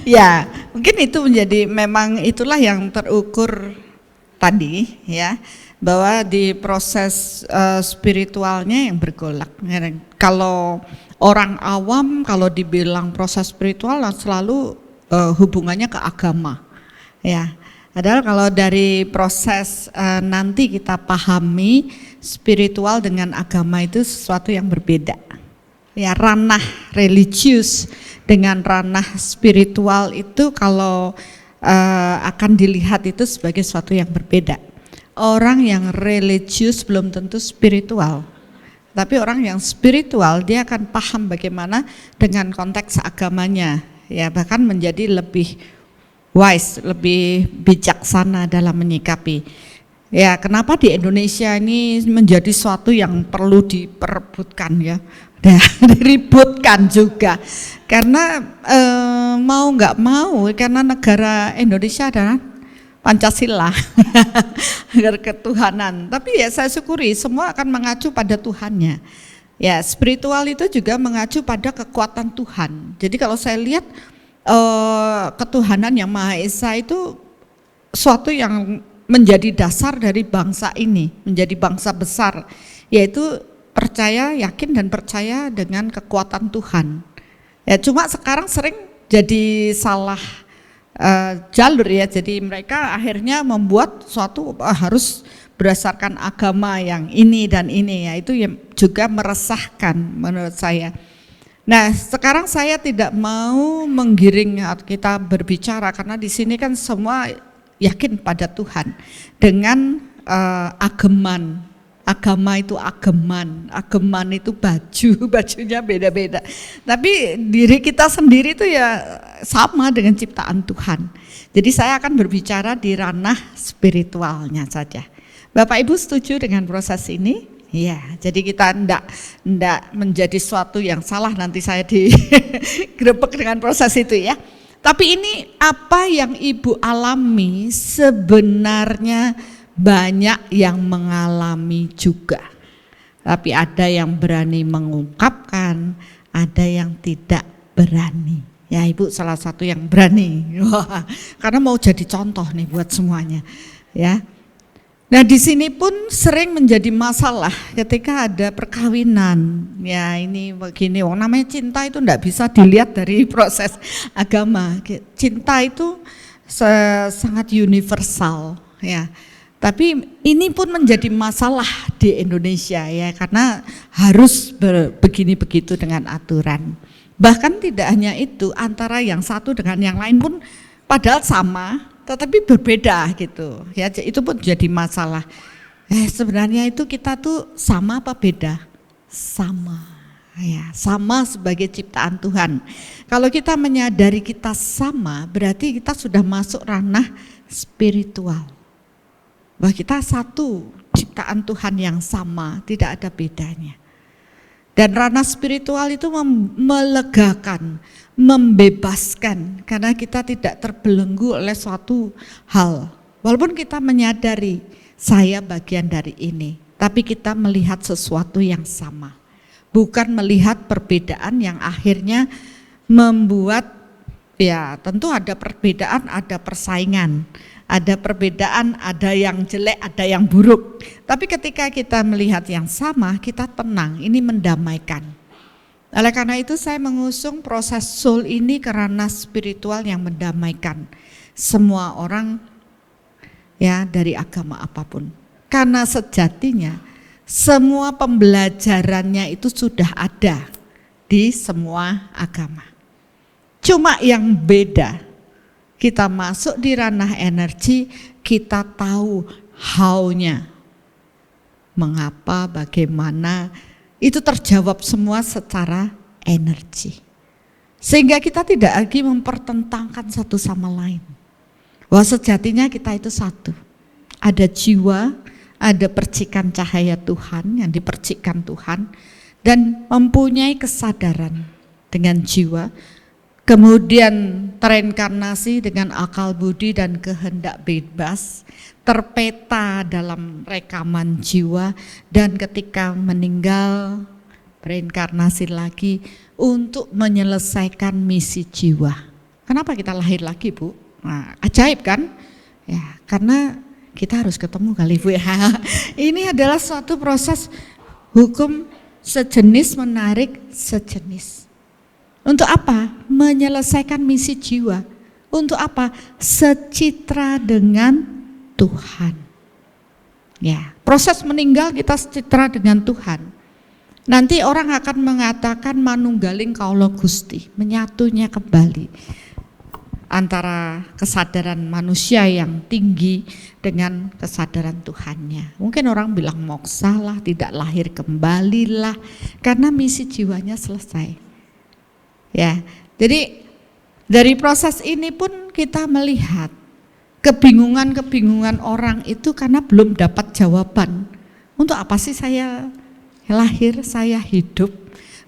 Ya, mungkin itu menjadi memang itulah yang terukur tadi ya, bahwa di proses spiritualnya yang bergolak. Kalau orang awam kalau dibilang proses spiritual selalu hubungannya ke agama. Ya. Padahal kalau dari proses nanti kita pahami spiritual dengan agama itu sesuatu yang berbeda. Ya, ranah religius dengan ranah spiritual itu kalau akan dilihat itu sebagai sesuatu yang berbeda. Orang yang religius belum tentu spiritual. Tapi orang yang spiritual dia akan paham bagaimana dengan konteks agamanya, ya bahkan menjadi lebih wise, lebih bijaksana dalam menyikapi. Ya kenapa di Indonesia ini menjadi suatu yang perlu diperebutkan ya, diributkan juga. Karena mau nggak mau, karena negara Indonesia adalah Pancasila, ketuhanan. Tapi ya saya syukuri semua akan mengacu pada Tuhannya. Ya spiritual itu juga mengacu pada kekuatan Tuhan. Jadi kalau saya lihat ketuhanan yang Maha Esa itu suatu yang menjadi dasar dari bangsa ini, menjadi bangsa besar, yaitu percaya, yakin dan percaya dengan kekuatan Tuhan. Ya cuma sekarang sering jadi salah jalur ya, jadi mereka akhirnya membuat suatu harus berdasarkan agama yang ini dan ini ya, itu yang juga meresahkan menurut saya. Nah sekarang saya tidak mau menggiring kita berbicara karena di sini kan semua yakin pada Tuhan dengan ageman. Agama itu ageman itu bajunya beda-beda. Tapi diri kita sendiri itu ya sama dengan ciptaan Tuhan. Jadi saya akan berbicara di ranah spiritualnya saja. Bapak Ibu setuju dengan proses ini? Ya, jadi kita enggak menjadi suatu yang salah nanti saya digrebek dengan proses itu ya. Tapi ini apa yang Ibu alami sebenarnya banyak yang mengalami juga. Tapi ada yang berani mengungkapkan, ada yang tidak berani. Ya Ibu salah satu yang berani. Wah, karena mau jadi contoh nih buat semuanya. Ya. Nah di sini pun sering menjadi masalah ketika ada perkawinan. Ya ini begini, namanya cinta itu enggak bisa dilihat dari proses agama. Cinta itu sangat universal ya. Tapi ini pun menjadi masalah di Indonesia ya, karena harus begini begitu dengan aturan. Bahkan tidak hanya itu, antara yang satu dengan yang lain pun padahal sama, tetapi berbeda gitu. Ya itu pun jadi masalah. Sebenarnya itu kita tuh sama apa beda? Sama. Ya, sama sebagai ciptaan Tuhan. Kalau kita menyadari kita sama, berarti kita sudah masuk ranah spiritual. Bahwa kita satu ciptaan Tuhan yang sama, tidak ada bedanya. Dan ranah spiritual itu melegakan, membebaskan, karena kita tidak terbelenggu oleh suatu hal. Walaupun kita menyadari saya bagian dari ini, tapi kita melihat sesuatu yang sama. Bukan melihat perbedaan yang akhirnya membuat, ya tentu ada perbedaan, ada persaingan. Ada perbedaan, ada yang jelek, ada yang buruk. Tapi ketika kita melihat yang sama, kita tenang, ini mendamaikan. Oleh karena itu saya mengusung proses soul ini ke ranah spiritual yang mendamaikan semua orang ya dari agama apapun. Karena sejatinya Semua pembelajarannya itu sudah ada di semua agama. Cuma yang beda, kita masuk di ranah energi, kita tahu how-nya. Mengapa, bagaimana, itu terjawab semua secara energi. Sehingga kita tidak lagi mempertentangkan satu sama lain. Bahwa sejatinya kita itu satu. Ada jiwa, ada percikan cahaya Tuhan yang dipercikkan Tuhan dan mempunyai kesadaran dengan jiwa, kemudian tereinkarnasi dengan akal budi dan kehendak bebas, terpeta dalam rekaman jiwa, dan ketika meninggal bereinkarnasi lagi untuk menyelesaikan misi jiwa. Kenapa kita lahir lagi, Bu? Nah, ajaib kan? Ya, karena kita harus ketemu kali, Bu ya. Ini adalah suatu proses hukum sejenis menarik sejenis. Untuk apa? Menyelesaikan misi jiwa. Untuk apa? Secitra dengan Tuhan. Ya, proses meninggal kita secitra dengan Tuhan. Nanti orang akan mengatakan manunggaling kaula Gusti, menyatunya kembali antara kesadaran manusia yang tinggi dengan kesadaran Tuhannya. Mungkin orang bilang moksa lah, tidak lahir kembali lah, karena misi jiwanya selesai. Ya, jadi dari proses ini pun kita melihat kebingungan-kebingungan orang itu karena belum dapat jawaban. Untuk apa sih saya lahir, saya hidup?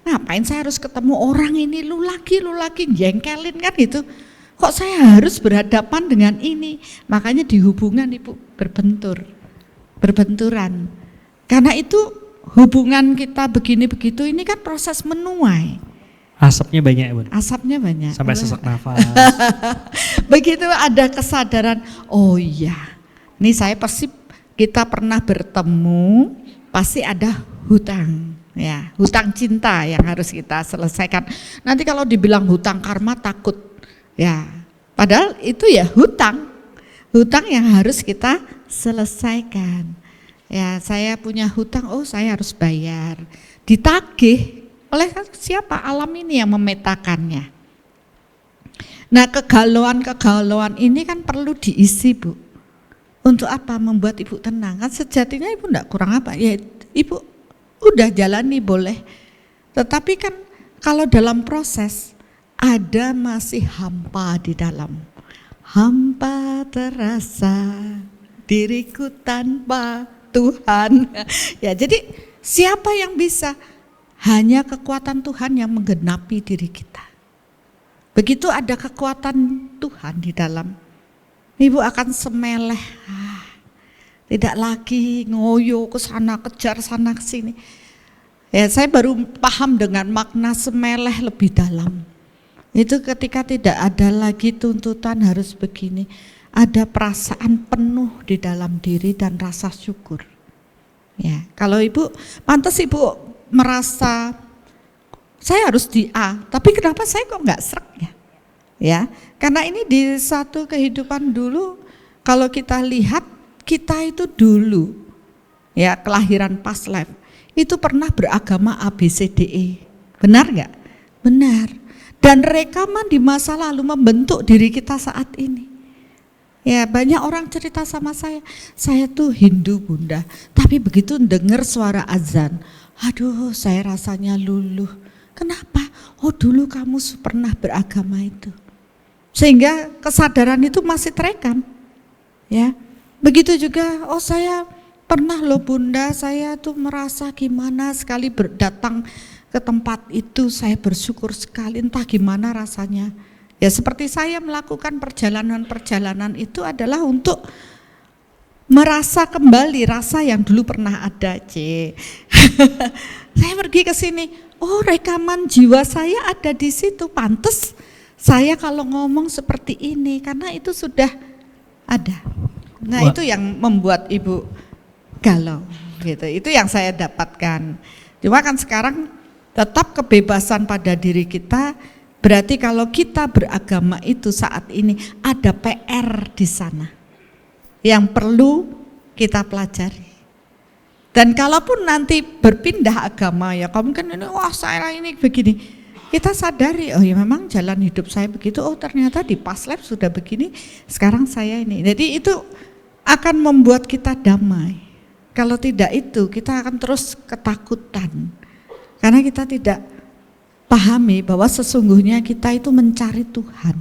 Ngapain saya harus ketemu orang ini, lu lagi jengkelin kan gitu. Kok saya harus berhadapan dengan ini? Makanya di hubungan Ibu berbenturan. Karena itu hubungan kita begini begitu ini kan proses menuai. Asapnya banyak, Bun. Asapnya banyak. Sampai sesak nafas. Begitu ada kesadaran, oh iya, ini saya pasti kita pernah bertemu, pasti ada hutang. Ya, hutang cinta yang harus kita selesaikan. Nanti kalau dibilang hutang karma takut. Ya, padahal itu ya hutang yang harus kita selesaikan. Ya, saya punya hutang, oh saya harus bayar. Ditagih oleh siapa? Alam ini yang memetakannya. Nah, kegalauan ini kan perlu diisi, Bu. Untuk apa? Membuat Ibu tenang. Kan sejatinya Ibu enggak kurang apa? Ya, Ibu udah jalani boleh. Tetapi kan kalau dalam proses ada masih hampa di dalam. Hampa terasa diriku tanpa Tuhan. Ya, jadi siapa yang bisa? Hanya kekuatan Tuhan yang menggenapi diri kita. Begitu ada kekuatan Tuhan di dalam, Ibu akan semeleh. Tidak lagi ngoyo ke sana, kejar sana ke sini. Ya, saya baru paham dengan makna semeleh lebih dalam. Itu ketika tidak ada lagi tuntutan harus begini, ada perasaan penuh di dalam diri dan rasa syukur. Ya, kalau Ibu pantas Ibu merasa saya harus di A, tapi kenapa saya kok enggak srek ya? Ya, karena ini di satu kehidupan dulu kalau kita lihat kita itu dulu ya kelahiran past life itu pernah beragama ABCDE. Benar enggak? Benar. Dan rekaman di masa lalu membentuk diri kita saat ini. Ya, banyak orang cerita sama saya tuh Hindu Bunda, tapi begitu dengar suara azan, aduh saya rasanya luluh. Kenapa? Oh dulu kamu pernah beragama itu. Sehingga kesadaran itu masih terekam. Ya, begitu juga, oh saya pernah loh Bunda, saya tuh merasa gimana sekali datang ke tempat itu, saya bersyukur sekali, entah gimana rasanya. Ya seperti saya melakukan perjalanan-perjalanan itu adalah untuk merasa kembali rasa yang dulu pernah ada. Saya pergi ke sini, oh rekaman jiwa saya ada di situ, pantes saya kalau ngomong seperti ini karena itu sudah ada. Nah itu yang membuat Ibu galau gitu. Itu yang saya dapatkan. Cuma kan sekarang tetap kebebasan pada diri kita, berarti kalau kita beragama itu saat ini ada PR di sana yang perlu kita pelajari. Dan kalaupun nanti berpindah agama ya, kamu kan ini wah saya ini begini. Kita sadari, oh ya memang jalan hidup saya begitu, oh ternyata di past life sudah begini, sekarang saya ini. Jadi itu akan membuat kita damai. Kalau tidak itu kita akan terus ketakutan. Karena kita tidak pahami bahwa sesungguhnya kita itu mencari Tuhan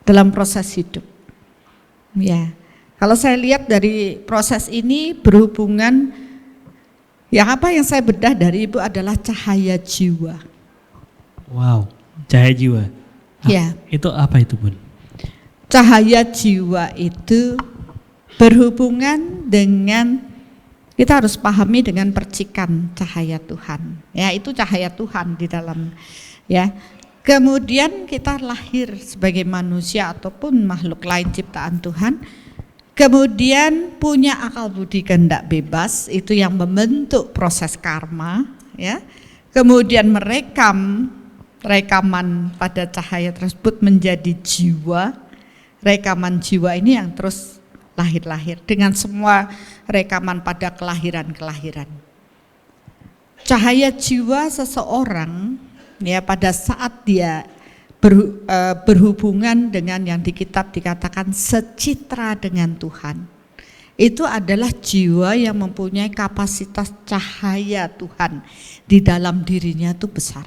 dalam proses hidup. Ya, kalau saya lihat dari proses ini berhubungan, yang apa yang saya bedah dari Ibu adalah cahaya jiwa. Wow, cahaya jiwa. Ya. Itu apa itu, Bun? Cahaya jiwa itu berhubungan dengan, kita harus pahami dengan percikan cahaya Tuhan. Ya, itu cahaya Tuhan di dalam, ya. Kemudian kita lahir sebagai manusia ataupun makhluk lain ciptaan Tuhan. Kemudian punya akal budi kehendak bebas, itu yang membentuk proses karma, ya. Kemudian rekaman pada cahaya tersebut menjadi jiwa. Rekaman jiwa ini yang terus lahir-lahir dengan semua rekaman pada kelahiran-kelahiran. Cahaya jiwa seseorang ya pada saat dia berhubungan dengan yang di kitab dikatakan secitra dengan Tuhan. Itu adalah jiwa yang mempunyai kapasitas cahaya Tuhan di dalam dirinya itu besar.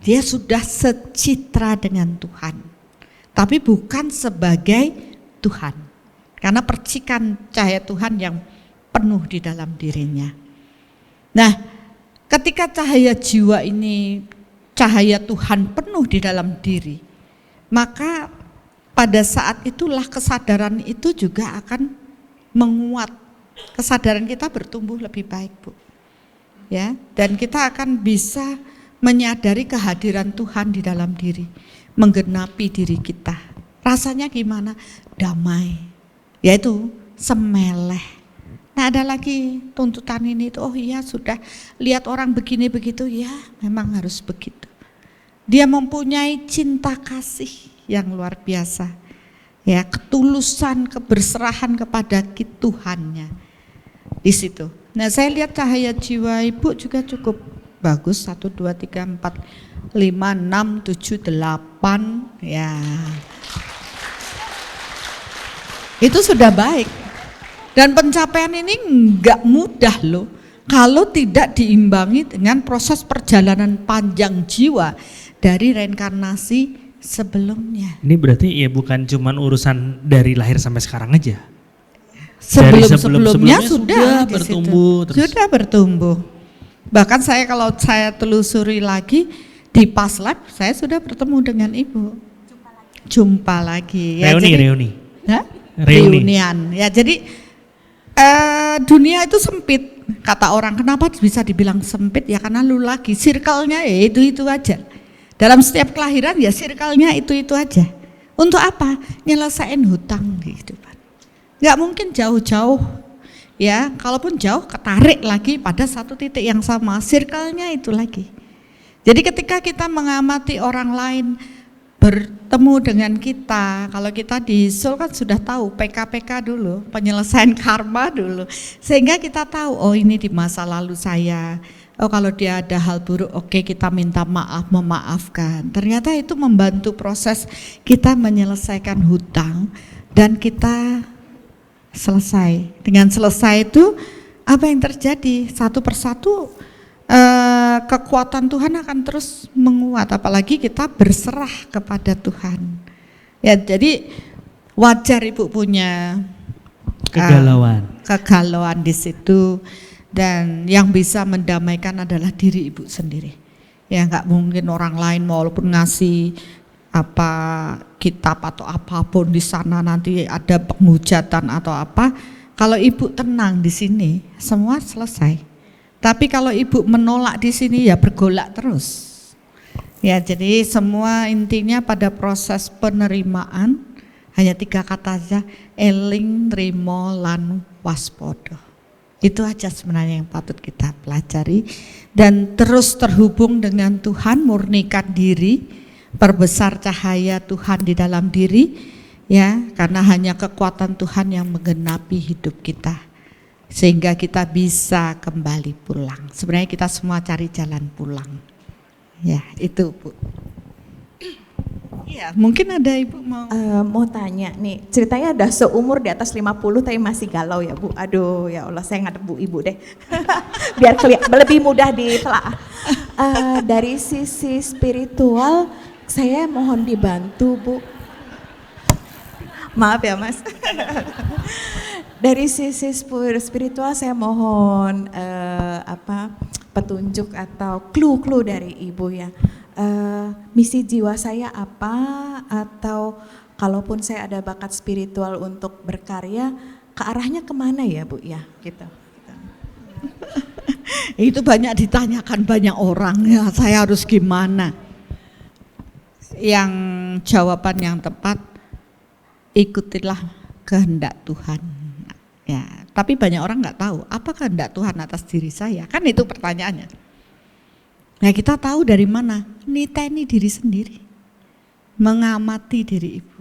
Dia sudah secitra dengan Tuhan, tapi bukan sebagai Tuhan. Karena percikan cahaya Tuhan yang penuh di dalam dirinya. Nah, ketika cahaya jiwa ini, cahaya Tuhan penuh di dalam diri, maka pada saat itulah kesadaran itu juga akan menguat. Kesadaran kita bertumbuh lebih baik, Bu. Ya, dan kita akan bisa menyadari kehadiran Tuhan di dalam diri, menggenapi diri kita. Rasanya gimana? Damai. Yaitu semeleh. Nah, ada lagi tuntutan ini itu, oh iya sudah lihat orang begini begitu, ya memang harus begitu. Dia mempunyai cinta kasih yang luar biasa. Ya, ketulusan, keberserahan kepada Tuhannya di situ. Nah, saya lihat cahaya jiwa Ibu juga cukup bagus, 1, 2, 3, 4, 5, 6, 7, 8, ya. Itu sudah baik. Dan pencapaian ini enggak mudah loh, kalau tidak diimbangi dengan proses perjalanan panjang jiwa dari reinkarnasi sebelumnya. Ini berarti ya bukan cuman urusan dari lahir sampai sekarang aja. Sebelumnya sudah bertumbuh terus. Sudah bertumbuh. Bahkan saya kalau saya telusuri lagi di past life, saya sudah bertemu dengan Ibu. Jumpa lagi. Ya, Reuni. Reunian. Ya, jadi dunia itu sempit. Kata orang, kenapa bisa dibilang sempit? Ya karena lu lagi circle-nya ya itu aja. Dalam setiap kelahiran ya circle-nya itu aja. Untuk apa? Nyelesain hutang di kehidupan. Nggak mungkin jauh-jauh. Ya, kalaupun jauh ketarik lagi pada satu titik yang sama, circle-nya itu lagi. Jadi ketika kita mengamati orang lain bertemu dengan kita, kalau kita di Soul kan sudah tahu PK dulu, penyelesaian karma dulu, sehingga kita tahu oh ini di masa lalu saya, oh kalau dia ada hal buruk, oke kita minta maaf, memaafkan. Ternyata itu membantu proses kita menyelesaikan hutang dan kita selesai. Dengan selesai itu apa yang terjadi? Satu persatu kekuatan Tuhan akan terus menguat, apalagi kita berserah kepada Tuhan. Ya, jadi wajar Ibu punya kegalauan di situ, dan yang bisa mendamaikan adalah diri Ibu sendiri. Ya, nggak mungkin orang lain walaupun ngasih apa kitab atau apapun di sana nanti ada penghujatan atau apa. Kalau Ibu tenang di sini, semua selesai. Tapi kalau Ibu menolak di sini ya bergolak terus. Ya, jadi semua intinya pada proses penerimaan hanya 3 kata saja, eling, trimo, lan waspodo. Itu aja sebenarnya yang patut kita pelajari dan terus terhubung dengan Tuhan, murnikan diri, perbesar cahaya Tuhan di dalam diri, ya, karena hanya kekuatan Tuhan yang menggenapi hidup kita. sehingga kita bisa kembali pulang. Sebenarnya kita semua cari jalan pulang. Ya, itu Bu. Ya, mungkin ada Ibu mau tanya nih, ceritanya udah seumur di atas 50 tapi masih galau ya Bu. Aduh ya Allah, saya ngadep Bu Ibu deh. Biar lebih mudah ditelaah. Dari sisi spiritual, saya mohon dibantu Bu. Maaf ya Mas. Dari sisi spiritual saya mohon petunjuk atau clue-clue dari Ibu ya. Misi jiwa saya apa, atau kalaupun saya ada bakat spiritual untuk berkarya, ke arahnya kemana ya Bu ya, gitu. Itu banyak ditanyakan banyak orang ya, saya harus gimana? Yang jawaban yang tepat, ikutilah kehendak Tuhan. Ya, tapi banyak orang nggak tahu apa kehendak Tuhan atas diri saya, kan itu pertanyaannya. Nah kita tahu dari mana? Niteni diri sendiri, mengamati diri Ibu.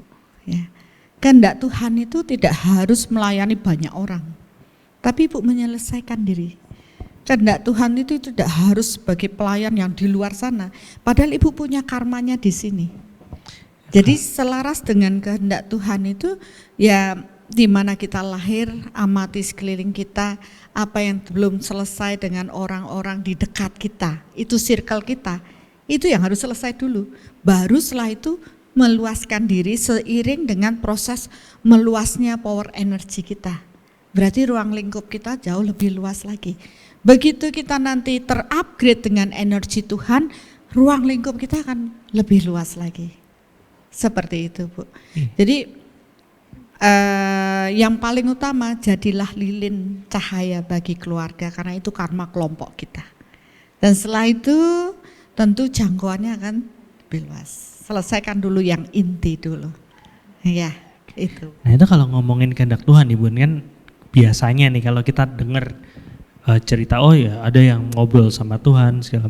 Ya. Kehendak Tuhan itu tidak harus melayani banyak orang, tapi Ibu menyelesaikan diri. Kehendak Tuhan itu tidak harus sebagai pelayan yang di luar sana, padahal Ibu punya karmanya di sini. Jadi selaras dengan kehendak Tuhan itu ya, di mana kita lahir, amati sekeliling kita, apa yang belum selesai dengan orang-orang di dekat kita, itu circle kita, itu yang harus selesai dulu. Baru setelah itu meluaskan diri seiring dengan proses meluasnya power energi kita. Berarti ruang lingkup kita jauh lebih luas lagi. Begitu kita nanti terupgrade dengan energi Tuhan, ruang lingkup kita akan lebih luas lagi. Seperti itu Bu. Jadi yang paling utama, jadilah lilin cahaya bagi keluarga, karena itu karma kelompok kita. Dan setelah itu tentu jangkauannya akan lebih luas. Selesaikan dulu yang inti dulu. Ya, itu. Nah itu kalau ngomongin kehendak Tuhan Ibu, kan biasanya nih kalau kita dengar cerita, oh ya ada yang ngobrol sama Tuhan segala,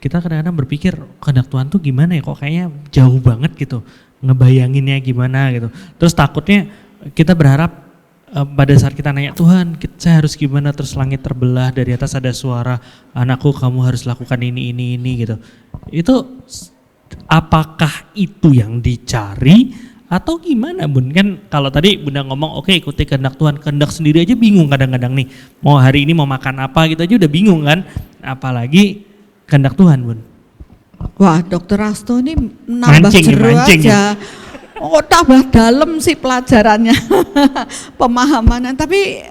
kita kadang-kadang berpikir kehendak Tuhan tuh gimana ya, kok kayaknya jauh banget gitu, ngebayanginnya gimana gitu. Terus takutnya kita berharap pada saat kita nanya Tuhan, saya harus gimana, terus langit terbelah, dari atas ada suara, anakku kamu harus lakukan ini gitu. Itu apakah itu yang dicari atau gimana Bun? Kan kalau tadi Bunda ngomong oke, ikuti kehendak Tuhan, kehendak sendiri aja bingung kadang-kadang nih. Mau hari ini mau makan apa gitu aja udah bingung kan, apalagi kehendak Tuhan Bun. Wah Dokter Asto ini nambah jeru aja. Oh tambah dalam sih pelajarannya, pemahamannya. Tapi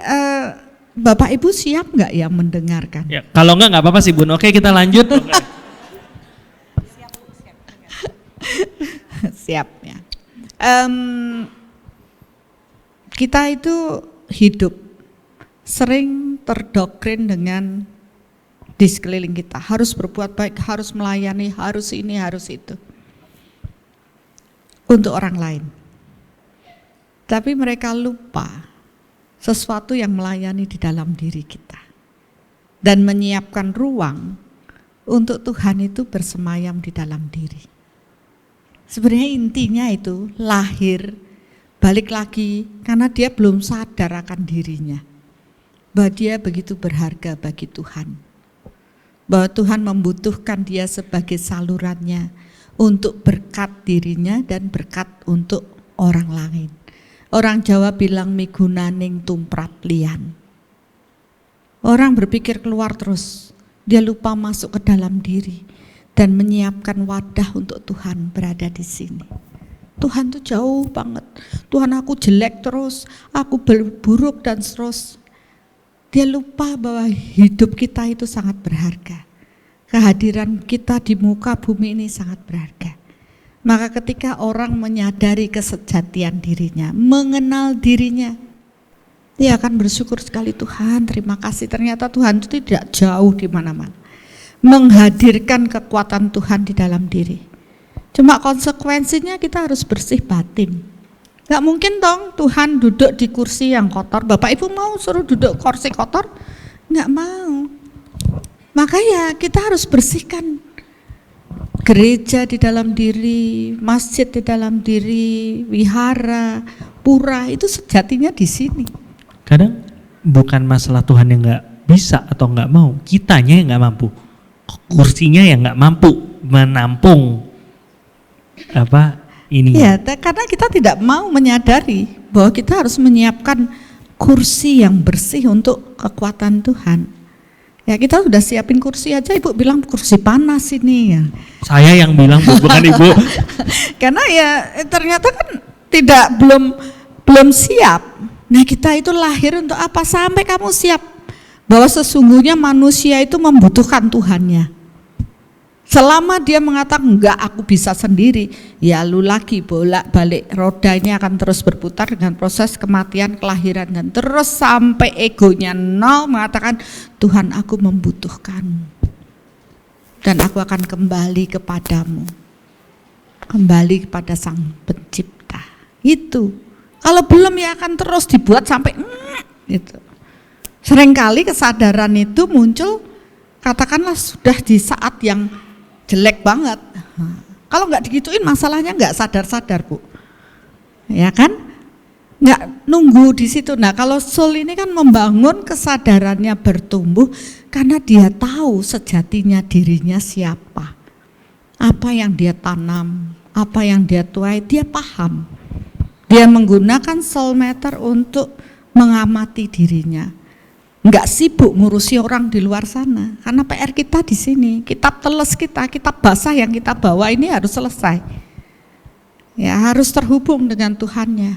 Bapak Ibu siap nggak ya mendengarkan? Ya, kalau nggak apa-apa sih Bun. Oke kita lanjut. Siap ya. Kita itu hidup sering terdoktrin dengan di sekeliling kita, harus berbuat baik, harus melayani, harus ini, harus itu untuk orang lain. Tapi mereka lupa sesuatu yang melayani di dalam diri kita dan menyiapkan ruang untuk Tuhan itu bersemayam di dalam diri. Sebenarnya intinya itu lahir, balik lagi karena dia belum sadar akan dirinya, bahwa dia begitu berharga bagi Tuhan, bahwa Tuhan membutuhkan dia sebagai salurannya untuk berkat dirinya dan berkat untuk orang lain. Orang Jawa bilang migunaning tumprap lian. Orang berpikir keluar terus, dia lupa masuk ke dalam diri dan menyiapkan wadah untuk Tuhan berada di sini. Tuhan tuh jauh banget. Tuhan aku jelek terus, aku buruk dan terus. Dia lupa bahwa hidup kita itu sangat berharga. Kehadiran kita di muka bumi ini sangat berharga. Maka ketika orang menyadari kesejatian dirinya, mengenal dirinya, dia akan bersyukur sekali, Tuhan terima kasih, ternyata Tuhan itu tidak jauh di mana-mana. Menghadirkan kekuatan Tuhan di dalam diri. Cuma konsekuensinya kita harus bersih batin. Gak mungkin dong Tuhan duduk di kursi yang kotor. Bapak Ibu mau suruh duduk kursi kotor? Gak mau. Makanya kita harus bersihkan gereja di dalam diri, masjid di dalam diri, wihara, pura, itu sejatinya di sini. Kadang bukan masalah Tuhan yang nggak bisa atau nggak mau, kitanya yang nggak mampu, kursinya yang nggak mampu menampung ini. Ya, karena kita tidak mau menyadari bahwa kita harus menyiapkan kursi yang bersih untuk kekuatan Tuhan. Ya, kita sudah siapin kursi aja, Ibu bilang kursi panas ini ya. Saya yang bilang, Bu, bukan Ibu. Karena ya ternyata kan belum siap. Nah, kita itu lahir untuk apa? Sampai kamu siap bahwa sesungguhnya manusia itu membutuhkan Tuhannya. Selama dia mengatakan enggak, aku bisa sendiri, ya lu lagi bolak-balik, roda ini akan terus berputar dengan proses kematian, kelahiran, dan terus sampai egonya nol mengatakan Tuhan, aku membutuhkanmu dan aku akan kembali kepadamu, kembali kepada Sang Pencipta. Itu kalau belum ya akan terus dibuat sampai gitu. Seringkali kesadaran itu muncul katakanlah sudah di saat yang jelek banget. Kalau nggak digituin masalahnya nggak sadar-sadar, Bu. Ya kan? Nggak nunggu di situ. Nah, kalau soul ini kan membangun kesadarannya bertumbuh karena dia tahu sejatinya dirinya siapa. Apa yang dia tanam, apa yang dia tuai, dia paham. Dia menggunakan soul meter untuk mengamati dirinya. Enggak sibuk ngurusi orang di luar sana, karena PR kita di sini, kitab teles kita, kitab basah yang kita bawa ini harus selesai. Ya, harus terhubung dengan Tuhannya.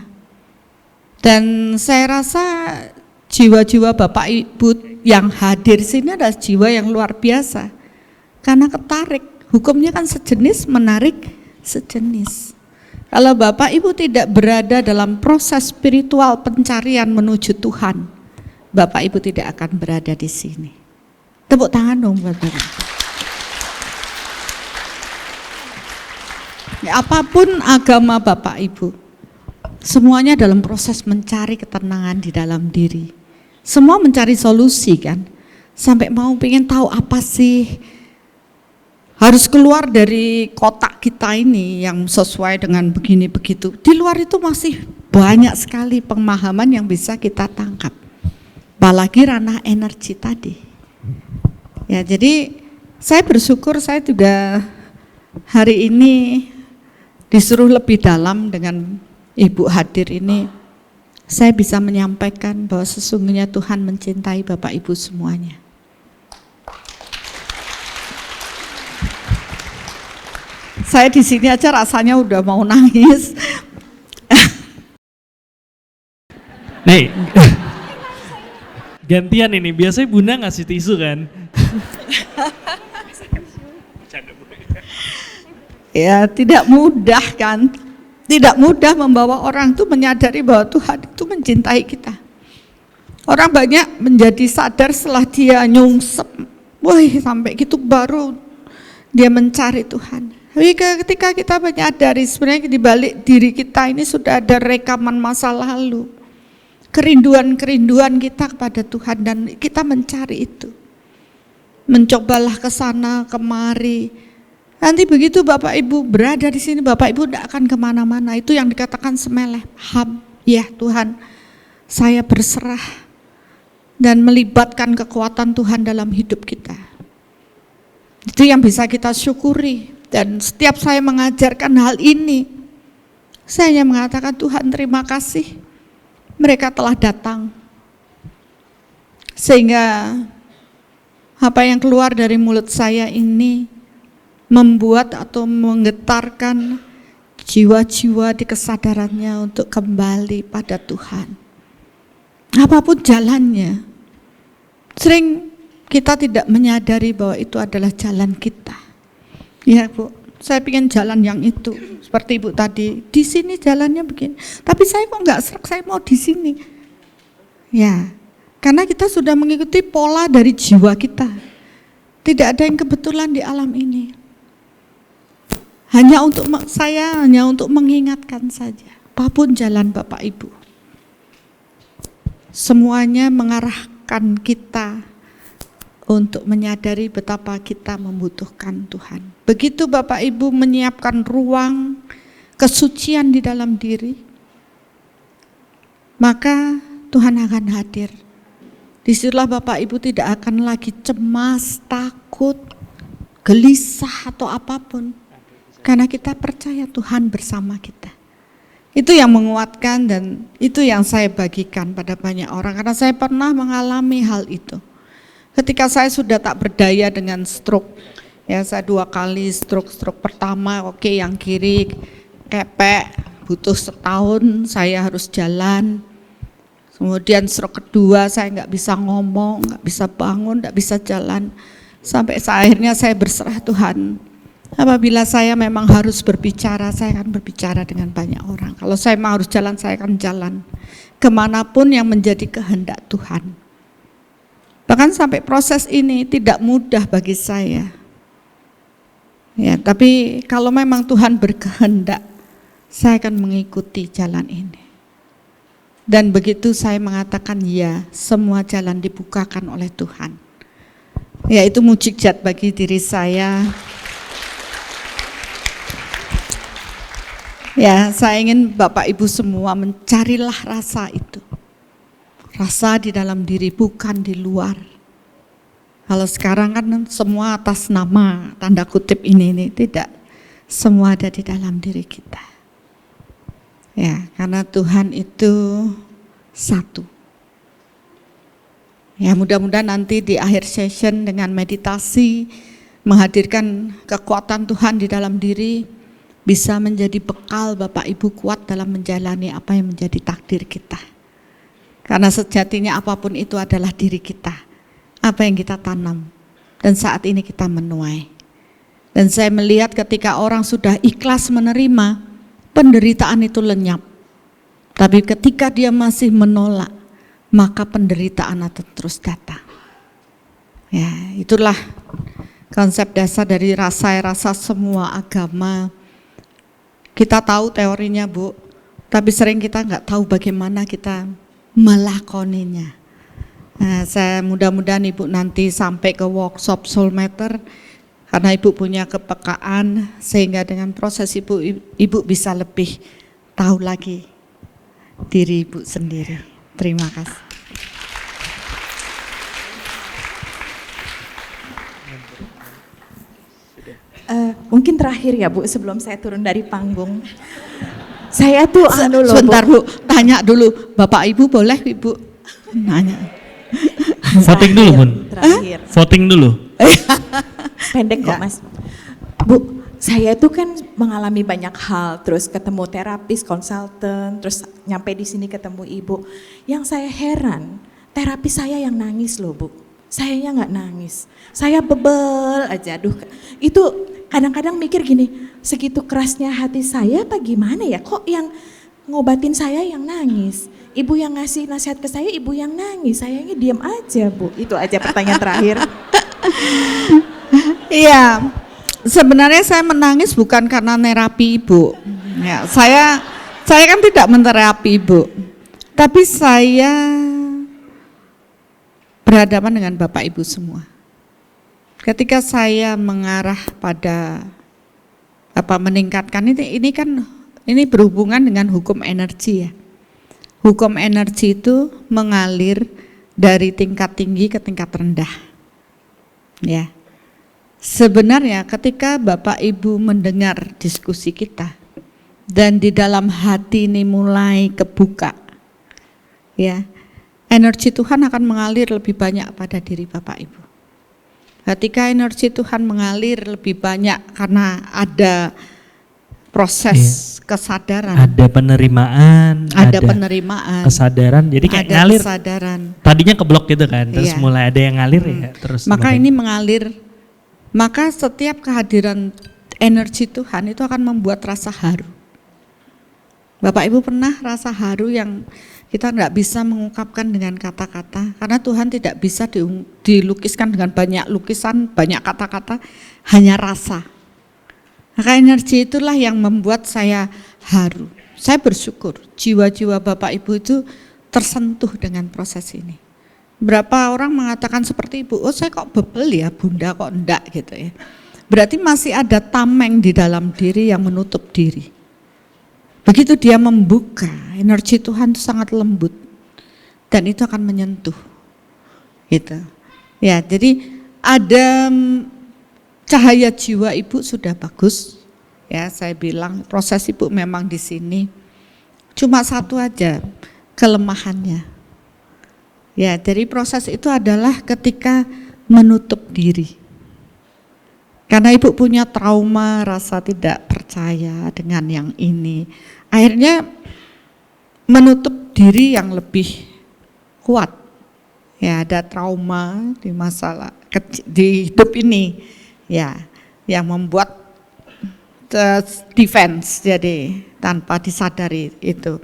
Dan saya rasa jiwa-jiwa Bapak Ibu yang hadir di sini adalah jiwa yang luar biasa. Karena ketarik, hukumnya kan sejenis menarik sejenis. Kalau Bapak Ibu tidak berada dalam proses spiritual pencarian menuju Tuhan, Bapak Ibu tidak akan berada di sini. Tepuk tangan dong buat Bapak. Ya, apapun agama Bapak Ibu, semuanya dalam proses mencari ketenangan di dalam diri. Semua mencari solusi kan, sampai mau pengen tahu apa sih, harus keluar dari kotak kita ini yang sesuai dengan begini begitu. Di luar itu masih banyak sekali pemahaman yang bisa kita tangkap. Apalagi ranah energi tadi. Ya, jadi saya bersyukur saya juga hari ini disuruh lebih dalam dengan Ibu hadir ini. Saya bisa menyampaikan bahwa sesungguhnya Tuhan mencintai Bapak Ibu semuanya. Saya di sini aja rasanya udah mau nangis. Nih. Gantian ini, biasanya Bunda ngasih tisu kan? Ya, tidak mudah kan? Tidak mudah membawa orang itu menyadari bahwa Tuhan itu mencintai kita. Orang banyak menjadi sadar setelah dia nyungsep, wah sampai gitu baru dia mencari Tuhan. Tapi ketika kita menyadari sebenarnya di balik diri kita ini sudah ada rekaman masa lalu. Kerinduan-kerinduan kita kepada Tuhan dan kita mencari itu. Mencobalah ke sana kemari. Nanti begitu Bapak Ibu berada di sini, Bapak Ibu tidak akan kemana-mana. Itu yang dikatakan semeleh, paham, ya Tuhan, saya berserah dan melibatkan kekuatan Tuhan dalam hidup kita. Itu yang bisa kita syukuri. Dan setiap saya mengajarkan hal ini, saya hanya mengatakan Tuhan terima kasih. Mereka telah datang, sehingga apa yang keluar dari mulut saya ini membuat atau menggetarkan jiwa-jiwa di kesadarannya untuk kembali pada Tuhan. Apapun jalannya, sering kita tidak menyadari bahwa itu adalah jalan kita. Ya Bu, saya pengen jalan yang itu, seperti Ibu tadi, di sini jalannya begini. Tapi saya kok nggak serak, saya mau di sini. Ya, karena kita sudah mengikuti pola dari jiwa kita. Tidak ada yang kebetulan di alam ini. Hanya untuk mengingatkan saja, apapun jalan Bapak Ibu, semuanya mengarahkan kita untuk menyadari betapa kita membutuhkan Tuhan. Begitu Bapak Ibu menyiapkan ruang kesucian di dalam diri, maka Tuhan akan hadir Disitulah Bapak Ibu tidak akan lagi cemas, takut, gelisah atau apapun. Karena kita percaya Tuhan bersama kita. Itu yang menguatkan dan itu yang saya bagikan pada banyak orang. Karena saya pernah mengalami hal itu. Ketika saya sudah tak berdaya dengan stroke, ya saya 2 kali stroke pertama, oke, yang kiri kepek, butuh setahun saya harus jalan. Kemudian stroke kedua saya nggak bisa ngomong, nggak bisa bangun, nggak bisa jalan. Sampai akhirnya saya berserah Tuhan. Apabila saya memang harus berbicara, saya akan berbicara dengan banyak orang. Kalau saya mau harus jalan, saya akan jalan. Kemanapun yang menjadi kehendak Tuhan. Bahkan sampai proses ini tidak mudah bagi saya. Ya, tapi kalau memang Tuhan berkehendak, saya akan mengikuti jalan ini. Dan begitu saya mengatakan ya, semua jalan dibukakan oleh Tuhan. Ya, itu mukjizat bagi diri saya. Ya, saya ingin Bapak Ibu semua mencarilah rasa itu. Rasa di dalam diri, bukan di luar. Kalau sekarang kan semua atas nama, tanda kutip ini tidak. Semua ada di dalam diri kita. Ya, karena Tuhan itu satu. Ya, mudah-mudahan nanti di akhir session dengan meditasi, menghadirkan kekuatan Tuhan di dalam diri, bisa menjadi bekal Bapak Ibu kuat dalam menjalani apa yang menjadi takdir kita. Karena sejatinya apapun itu adalah diri kita, apa yang kita tanam, dan saat ini kita menuai. Dan saya melihat ketika orang sudah ikhlas menerima, penderitaan itu lenyap. Tapi ketika dia masih menolak, maka penderitaan akan terus datang. Ya, itulah konsep dasar dari rasa semua agama. Kita tahu teorinya, Bu, tapi sering kita nggak tahu bagaimana kita melakoninya. Nah, saya mudah-mudahan Ibu nanti sampai ke workshop Soul Matter, karena Ibu punya kepekaan sehingga dengan proses Ibu bisa lebih tahu lagi diri Ibu sendiri. Terima kasih. Mungkin terakhir ya Bu, sebelum saya turun dari panggung. Saya tuh sebentar Bu, tanya dulu, Bapak Ibu boleh Ibu nanya? Voting dulu Bun. Terakhir. Voting dulu. Pendek kok Mas. Bu, saya tuh kan mengalami banyak hal, terus ketemu terapis, konsultan, terus nyampe di sini ketemu Ibu. Yang saya heran, terapis saya yang nangis loh Bu. Sayanya nggak nangis, saya bebel aja. Aduh, itu kadang-kadang mikir gini, segitu kerasnya hati saya apa gimana ya, kok yang ngobatin saya yang nangis, ibu yang ngasih nasihat ke saya ibu yang nangis, sayanya diam aja Bu. Itu aja pertanyaan terakhir. Iya, sebenarnya saya menangis bukan karena nerapi Ibu. Ya, saya kan tidak menterapi Ibu, tapi saya berhadapan dengan Bapak Ibu semua. Ketika saya mengarah pada meningkatkan ini kan ini berhubungan dengan hukum energi ya. Hukum energi itu mengalir dari tingkat tinggi ke tingkat rendah. Ya. Sebenarnya ketika Bapak Ibu mendengar diskusi kita dan di dalam hati ini mulai kebuka, ya, energi Tuhan akan mengalir lebih banyak pada diri Bapak Ibu. Ketika energi Tuhan mengalir lebih banyak karena ada proses kesadaran. Ada penerimaan, ada penerimaan, kesadaran. Jadi kayak ada ngalir. Kesadaran. Tadinya keblok gitu kan, terus Iya. mulai ada yang ngalir ya, terus. Maka ini mengalir. Maka setiap kehadiran energi Tuhan itu akan membuat rasa haru. Bapak Ibu pernah rasa haru yang kita nggak bisa mengungkapkan dengan kata-kata, karena Tuhan tidak bisa dilukiskan dengan banyak lukisan, banyak kata-kata, hanya rasa. Maka energi itulah yang membuat saya haru. Saya bersyukur jiwa-jiwa Bapak Ibu itu tersentuh dengan proses ini. Berapa orang mengatakan seperti Ibu, oh saya kok bebel ya Bunda, kok enggak gitu ya. Berarti masih ada tameng di dalam diri yang menutup diri. Begitu dia membuka, energi Tuhan itu sangat lembut dan itu akan menyentuh. gitu. Ya, jadi ada cahaya jiwa ibu sudah bagus. Ya, saya bilang proses ibu memang di sini. Cuma satu aja kelemahannya. Ya, jadi proses itu adalah ketika menutup diri. Karena ibu punya trauma, rasa tidak percaya dengan yang ini. Akhirnya menutup diri yang lebih kuat. Ya, ada trauma di masalah di hidup ini, ya, yang membuat defense, jadi tanpa disadari itu.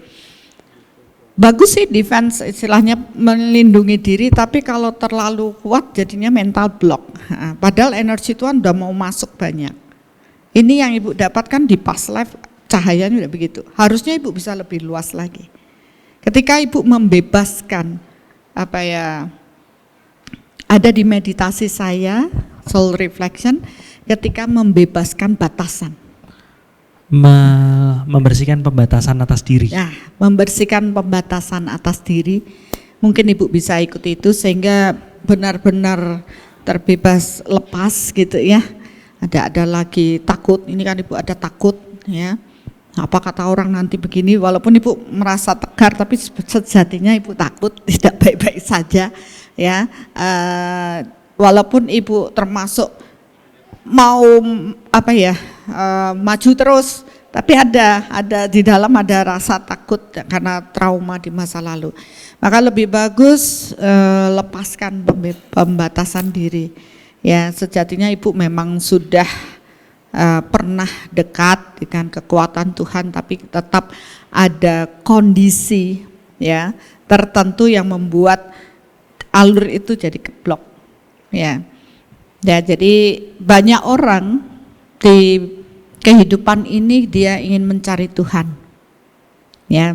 Bagus sih defense, istilahnya melindungi diri, tapi kalau terlalu kuat jadinya mental block. Padahal energi Tuhan udah mau masuk banyak. Ini yang ibu dapatkan di past life, cahayanya udah begitu. Harusnya ibu bisa lebih luas lagi. Ketika ibu membebaskan ada di meditasi saya, soul reflection, ketika membebaskan batasan. Membersihkan pembatasan atas diri. Ya, membersihkan pembatasan atas diri. Mungkin ibu bisa ikuti itu sehingga benar-benar terbebas, lepas gitu ya. Ada lagi takut, ini kan ibu ada takut ya. Apa kata orang nanti begini, walaupun ibu merasa tegar tapi sejatinya ibu takut, tidak baik-baik saja ya. Walaupun ibu termasuk mau maju terus, tapi ada di dalam ada rasa takut karena trauma di masa lalu. Maka lebih bagus lepaskan pembatasan diri. Ya, sejatinya ibu memang sudah pernah dekat dengan kekuatan Tuhan, tapi tetap ada kondisi ya tertentu yang membuat alur itu jadi keblok. Ya, jadi banyak orang di kehidupan ini dia ingin mencari Tuhan. Ya,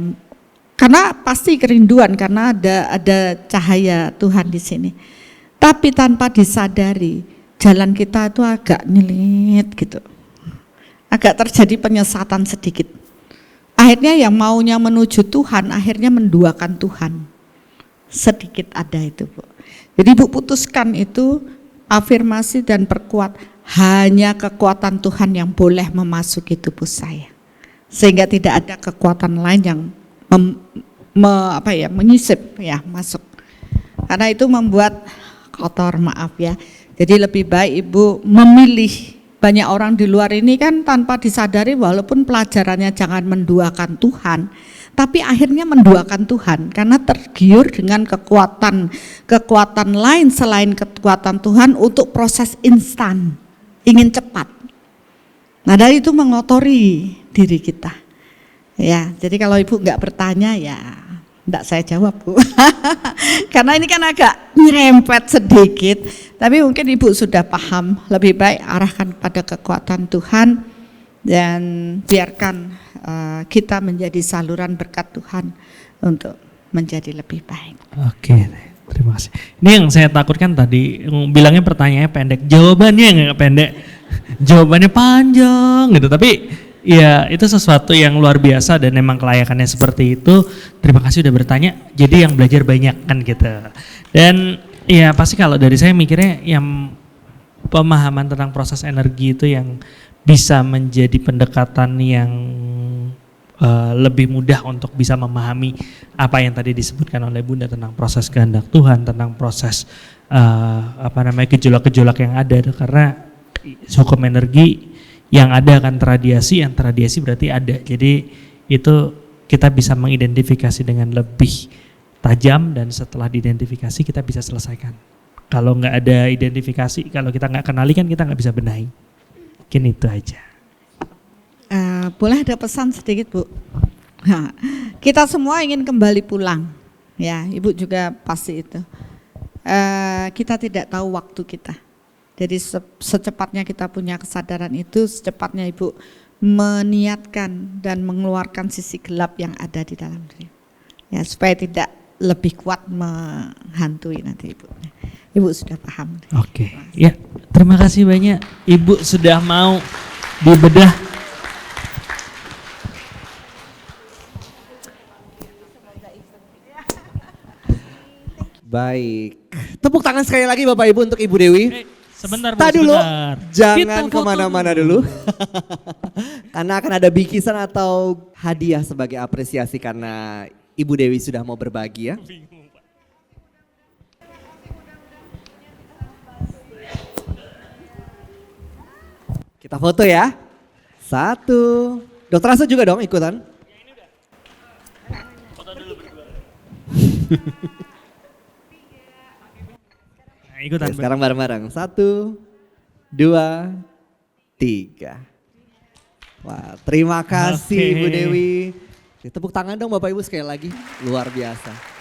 karena pasti kerinduan karena ada cahaya Tuhan di sini. Tapi tanpa disadari jalan kita itu agak nyelit gitu. Agak terjadi penyesatan sedikit. Akhirnya yang maunya menuju Tuhan akhirnya menduakan Tuhan. Sedikit ada itu, Bu. Jadi ibu putuskan itu afirmasi dan perkuat hanya kekuatan Tuhan yang boleh memasuki tubuh saya. Sehingga tidak ada kekuatan lain yang menyisip ya masuk. Karena itu membuat kotor, maaf ya. Jadi lebih baik ibu memilih. Banyak orang di luar ini kan tanpa disadari walaupun pelajarannya jangan menduakan Tuhan, tapi akhirnya menduakan Tuhan karena tergiur dengan kekuatan lain selain kekuatan Tuhan untuk proses instan, ingin cepat. Nah, dari itu mengotori diri kita. Ya, jadi kalau ibu nggak bertanya ya enggak saya jawab, Bu. Karena ini kan agak nyerempet sedikit, tapi mungkin ibu sudah paham. Lebih baik arahkan pada kekuatan Tuhan dan biarkan kita menjadi saluran berkat Tuhan untuk menjadi lebih baik. Oke, terima kasih. Ini yang saya takutkan tadi, bilangnya pertanyaannya pendek, jawabannya nggak pendek, jawabannya panjang gitu. Tapi ya itu sesuatu yang luar biasa dan memang kelayakannya seperti itu. Terima kasih udah bertanya, jadi yang belajar banyak kan gitu. Dan ya pasti kalau dari saya mikirnya yang pemahaman tentang proses energi itu yang bisa menjadi pendekatan yang lebih mudah untuk bisa memahami apa yang tadi disebutkan oleh Bunda tentang proses kehendak Tuhan, tentang proses gejolak-gejolak yang ada. Karena hukum energi yang ada akan terradiasi, yang terradiasi berarti ada. Jadi itu kita bisa mengidentifikasi dengan lebih tajam dan setelah diidentifikasi kita bisa selesaikan. Kalau nggak ada identifikasi, kalau kita nggak kenali kan kita nggak bisa benahi. Mungkin itu aja. Boleh ada pesan sedikit, Bu? Nah, kita semua ingin kembali pulang. Ya, Ibu juga pasti itu. Kita tidak tahu waktu kita. Jadi secepatnya kita punya kesadaran itu, secepatnya Ibu meniatkan dan mengeluarkan sisi gelap yang ada di dalam diri. Ya, supaya tidak lebih kuat menghantui nanti Ibu. Ibu sudah paham. Oke, ya terima kasih banyak Ibu sudah mau dibedah. Baik. Tepuk tangan sekali lagi Bapak Ibu untuk Ibu Dewi. Sebentar Bu, Tak dulu, sebentar. jangan Kita foto kemana-mana dulu. Karena akan ada bingkisan atau hadiah sebagai apresiasi karena Ibu Dewi sudah mau berbagi ya. Kita foto ya. 1. Dokter Asa juga dong ikutan. Nah, ikutan. Oke, sekarang bareng-bareng. 1, 2, 3. Wah, terima kasih Oke. Ibu Dewi. Tepuk tangan dong Bapak Ibu sekali lagi. Luar biasa.